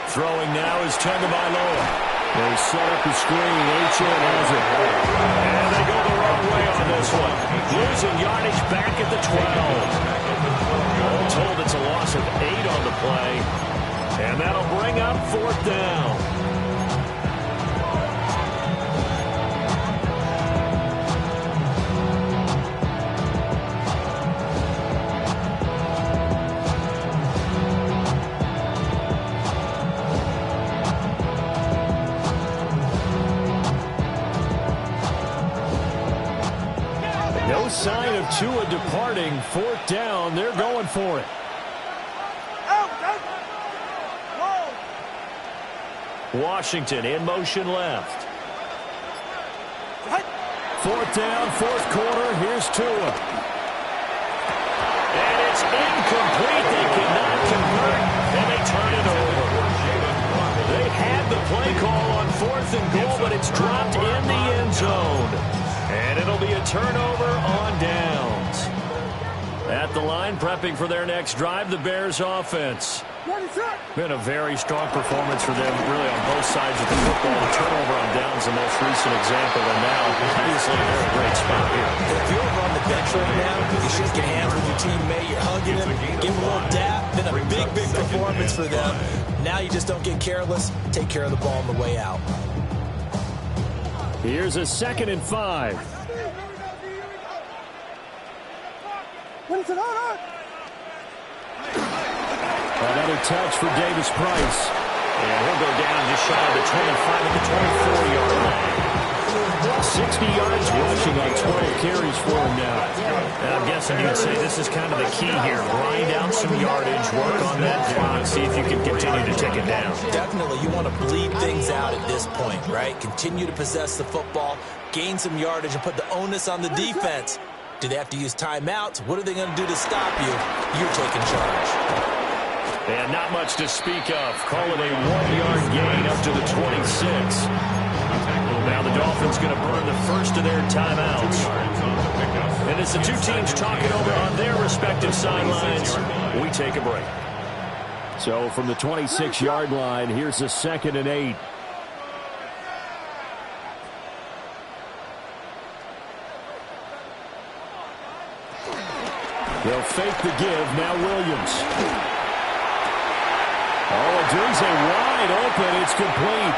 Throwing now is Tagovailoa. They set up the screen. H.N. has it. And they go the wrong way on this one. Losing yardage back at the 12. All told, it's a loss of 8 on the play. And that'll bring up 4th down. No sign of Tua departing. 4th down. They're going for it. Washington in motion left. 4th down, 4th quarter. Here's Tua. And it's incomplete. They cannot convert, and they turn it over. They had the play call on 4th and goal, but it's dropped in the end zone. And it'll be a turnover on downs. At the line, prepping for their next drive, the Bears offense. Been a very strong performance for them, really, on both sides of the football. The turnover on downs, the most recent example, and now, obviously, they're in a great spot here. If you're over on the bench right now, you shake your hands with your teammate, you're hugging him, give him a little dap. Been a big, big performance for them. Now you just don't get careless. Take care of the ball on the way out. Here's a 2nd and 5. Another touch for Davis Price. And he'll go down just shy of the 25 at the 24-yard line. 60 yards rushing on 12 carries for him now. And I'm guessing you'd say this is kind of the key here. Grind out some yardage, work on that clock, see if you can continue to take it down. Definitely, you want to bleed things out at this point, right? Continue to possess the football, gain some yardage, and put the onus on the defense. Do they have to use timeouts? What are they going to do to stop you? You're taking charge. And not much to speak of. Call it a 1-yard gain up to the 26. Now the Dolphins going to burn the first of their timeouts. And as the two teams talking over on their respective sidelines, we take a break. So from the 26-yard line, here's a 2nd and 8. They'll fake the give. Now Williams. Oh, Adrize wide open. It's complete.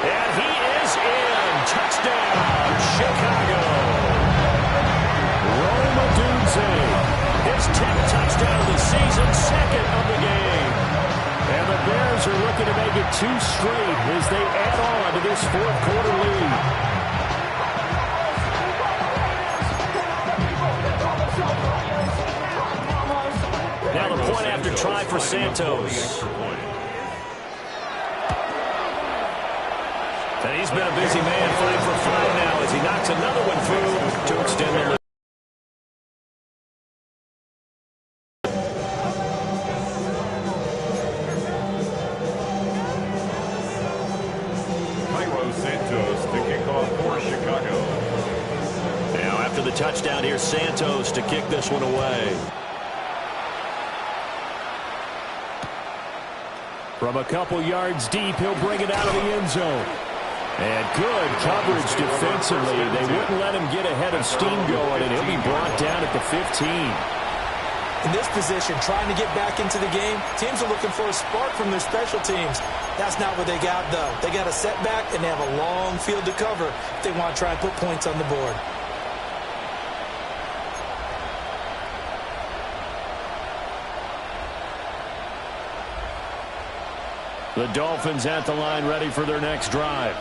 And he is in. Touchdown, Chicago. Rome Odunze. His 10th touchdown of the season, 2nd of the game. And the Bears are looking to make it 2 straight as they add on to this 4th quarter lead. Now the point after try for Santos. And he's been a busy man, 5 for 5 now as he knocks another one through to extend the lead. Santos to kick off for Chicago. Now after the touchdown, here's Santos to kick this one away. From a couple yards deep, he'll bring it out of the end zone. And good coverage defensively. They wouldn't let him get ahead of steam going, and he'll be brought down at the 15. In this position, trying to get back into the game, teams are looking for a spark from their special teams. That's not what they got, though. They got a setback, and they have a long field to cover if they want to try and put points on the board. The Dolphins at the line ready for their next drive.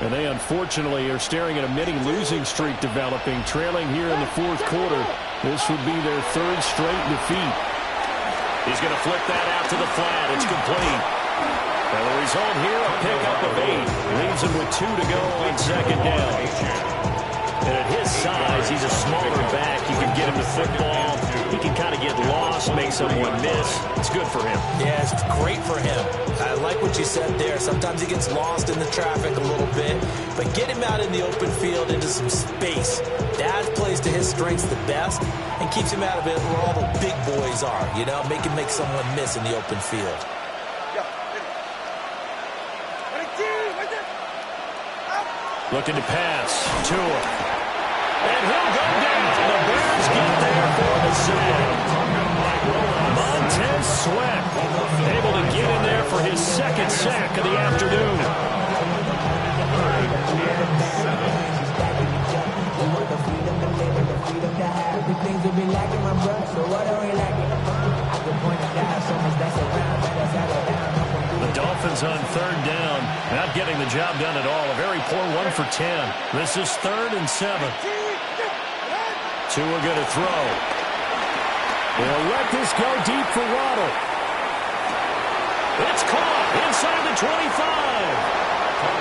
And they unfortunately are staring at a mini losing streak developing, trailing here in the 4th quarter. This would be their 3rd straight defeat. He's going to flip that out to the flat. It's complete. And the result here, a pickup of 8. Leaves him with 2 to go on 2nd down. And at his size, he's a smaller back. You can get him the football. He can kind of get lost, make someone miss. It's good for him. Yeah, it's great for him. I like what you said there. Sometimes he gets lost in the traffic a little bit, but get him out in the open field into some space. That plays to his strengths the best and keeps him out of it where all the big boys are, you know, make him make someone miss in the open field. Looking to pass. Tua. And he'll go down. The Bears get there for the sack. Montez Sweat able to get in there for his second sack of the afternoon. The Dolphins on third down, not getting the job done at all. A very poor 1 for 10. This is 3rd and 7. Tua going to throw. They'll let this go deep for Waddle. It's caught inside the 25.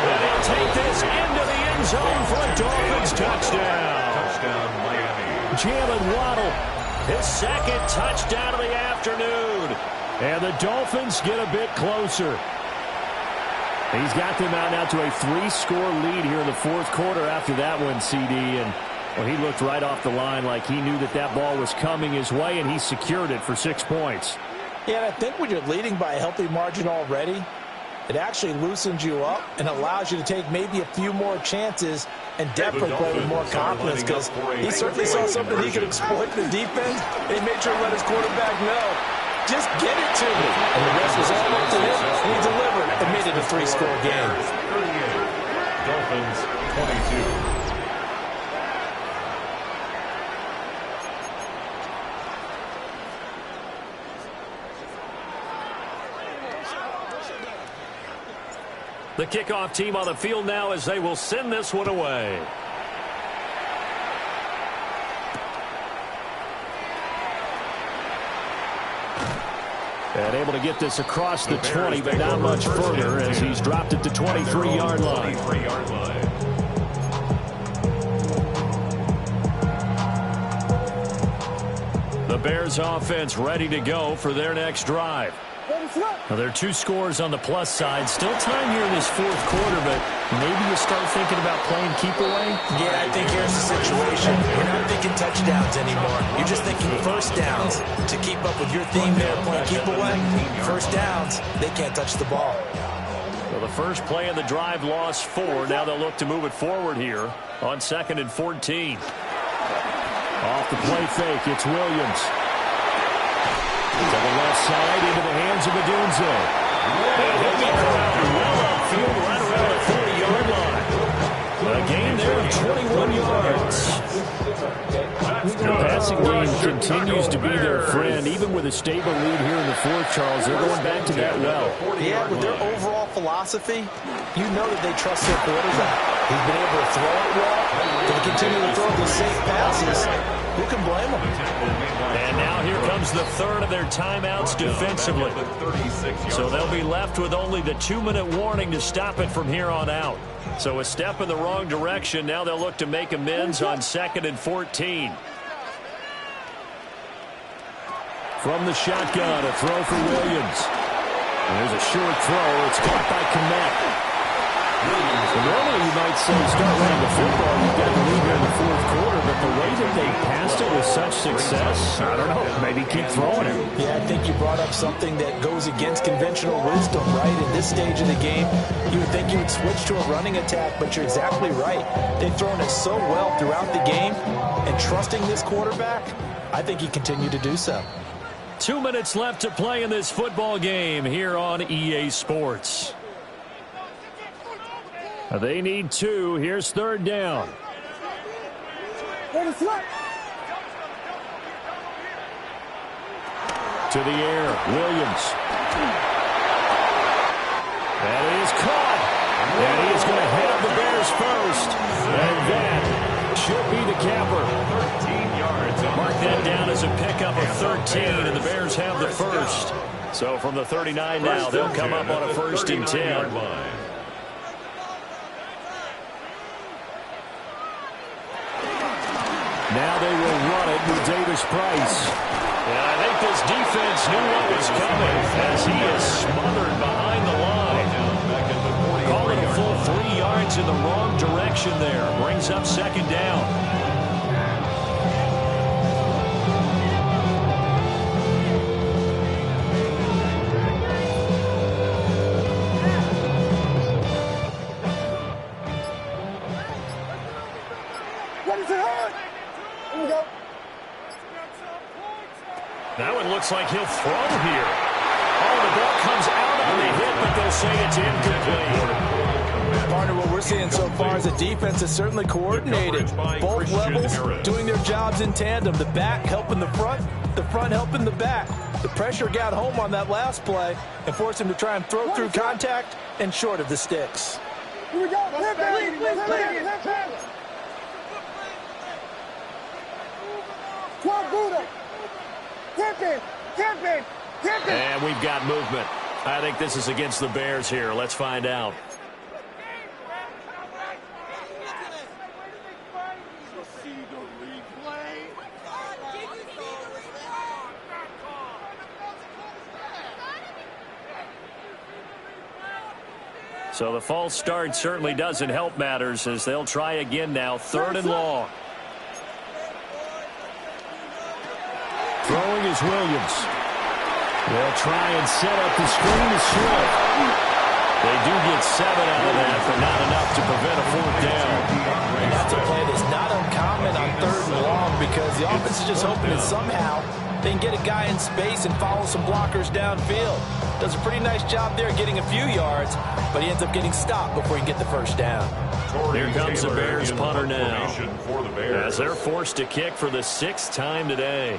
And he'll take this into the end zone for a Dolphins touchdown. Touchdown, Miami. Jalen Waddle, his second touchdown of the afternoon. And the Dolphins get a bit closer. He's got them out now to a 3-score lead here in the 4th quarter after that one, CD. And well, he looked right off the line like he knew that that ball was coming his way, and he secured it for 6 points. Yeah, and I think when you're leading by a healthy margin already, it actually loosens you up and allows you to take maybe a few more chances and definitely play with more confidence, because he certainly saw something he could exploit in the defense. He made sure to let his quarterback know, just get it to me. And the rest was all up to him. He delivered and made it a 3-score game. Dolphins 22. The kickoff team on the field now as they will send this one away. And able to get this across the 20, but not much further as he's dropped it to 23-yard line. The Bears offense ready to go for their next drive. Now, there are 2 scores on the plus side. Still time here in this 4th quarter, but maybe you start thinking about playing keep away? Yeah, I think here's the situation. You're not thinking touchdowns anymore. You're just thinking first downs. To keep up with your theme there, playing keep away, first downs, they can't touch the ball. Well, the first play of the drive lost 4. Now they'll look to move it forward here on 2nd and 14. Off the play fake, it's Williams. To the left side, into the hands of Odunze. And he'll be corralled well upfield, right around the 40-yard line. A gain there of 21 yards. The passing game continues to be their friend, even with a stable lead here in the 4th, Charles. They're going back to that well. Yeah, with their overall philosophy, you know that they trust their quarterback. He's been able to throw it well. They continue to throw these safe passes. Who can blame them? And now here comes the 3rd of their timeouts defensively. So they'll be left with only the 2-minute warning to stop it from here on out. So a step in the wrong direction. Now they'll look to make amends on 2nd and 14. From the shotgun, a throw for Williams. There's a short throw. It's caught by Kmet. So normally you might say start running the football. You've got the lead here in the 4th quarter, but the way that they passed it with such success, I don't know, maybe keep throwing it. Yeah, I think you brought up something that goes against conventional wisdom, right? At this stage of the game, you would think you would switch to a running attack, but you're exactly right. They've thrown it so well throughout the game, and trusting this quarterback, I think he continued to do so. 2 minutes left to play in this football game here on EA Sports. They need 2. Here's 3rd down. To the air, Williams. That is caught. And he is going to have the Bears first. And that should be the capper. 13 yards. Mark that down as a pickup of 13, and the Bears have the first. So from the 39 now, they'll come up on a 1st and 10. Now they will run it with Davis Price. And I think this defense knew what was coming as he is smothered behind the line. Call it a full 3 yards in the wrong direction there. Brings up second down. Now it looks like he'll throw here. Oh, the ball comes out on the hit, but they'll say it's incomplete. Partner, what we're seeing so far is the defense is certainly coordinated. Both levels doing their jobs in tandem. The back helping the front helping the back. The pressure got home on that last play and forced him to try and throw through contact and short of the sticks. Here we go. And we've got movement. I think this is against the Bears here. Let's find out. So the false start certainly doesn't help matters as they'll try again now. 3rd and long. Throwing is Williams. They'll try and set up the screen to Swift. They do get 7 out of that, but not enough to prevent a 4th down. And that's a play that's not uncommon on 3rd and long because the offense is just hoping that somehow they can get a guy in space and follow some blockers downfield. Does a pretty nice job there getting a few yards, but he ends up getting stopped before he can get the first down. Here comes the Bears punter now as they're forced to kick for the 6th time today.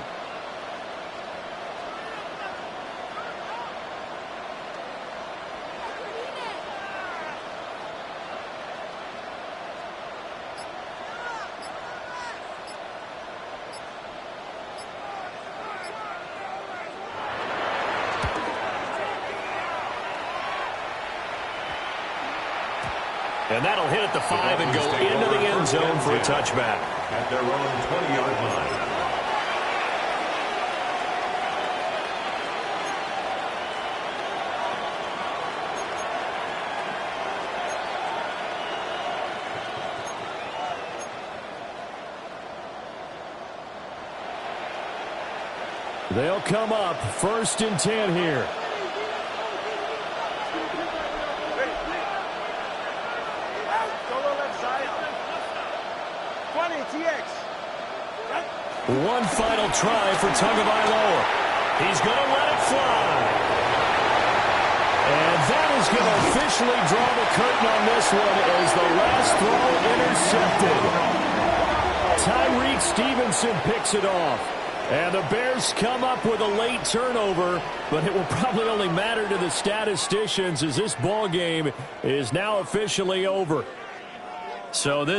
And that'll hit at the 5 and go into the end zone for a touchback. At their own 20-yard line. They'll come up 1st and 10 here. One final try for Tagovailoa. He's going to let it fly. And that is going to officially draw the curtain on this one as the last throw intercepted. Tyreek Stevenson picks it off. And the Bears come up with a late turnover, but it will probably only matter to the statisticians as this ball game is now officially over. So this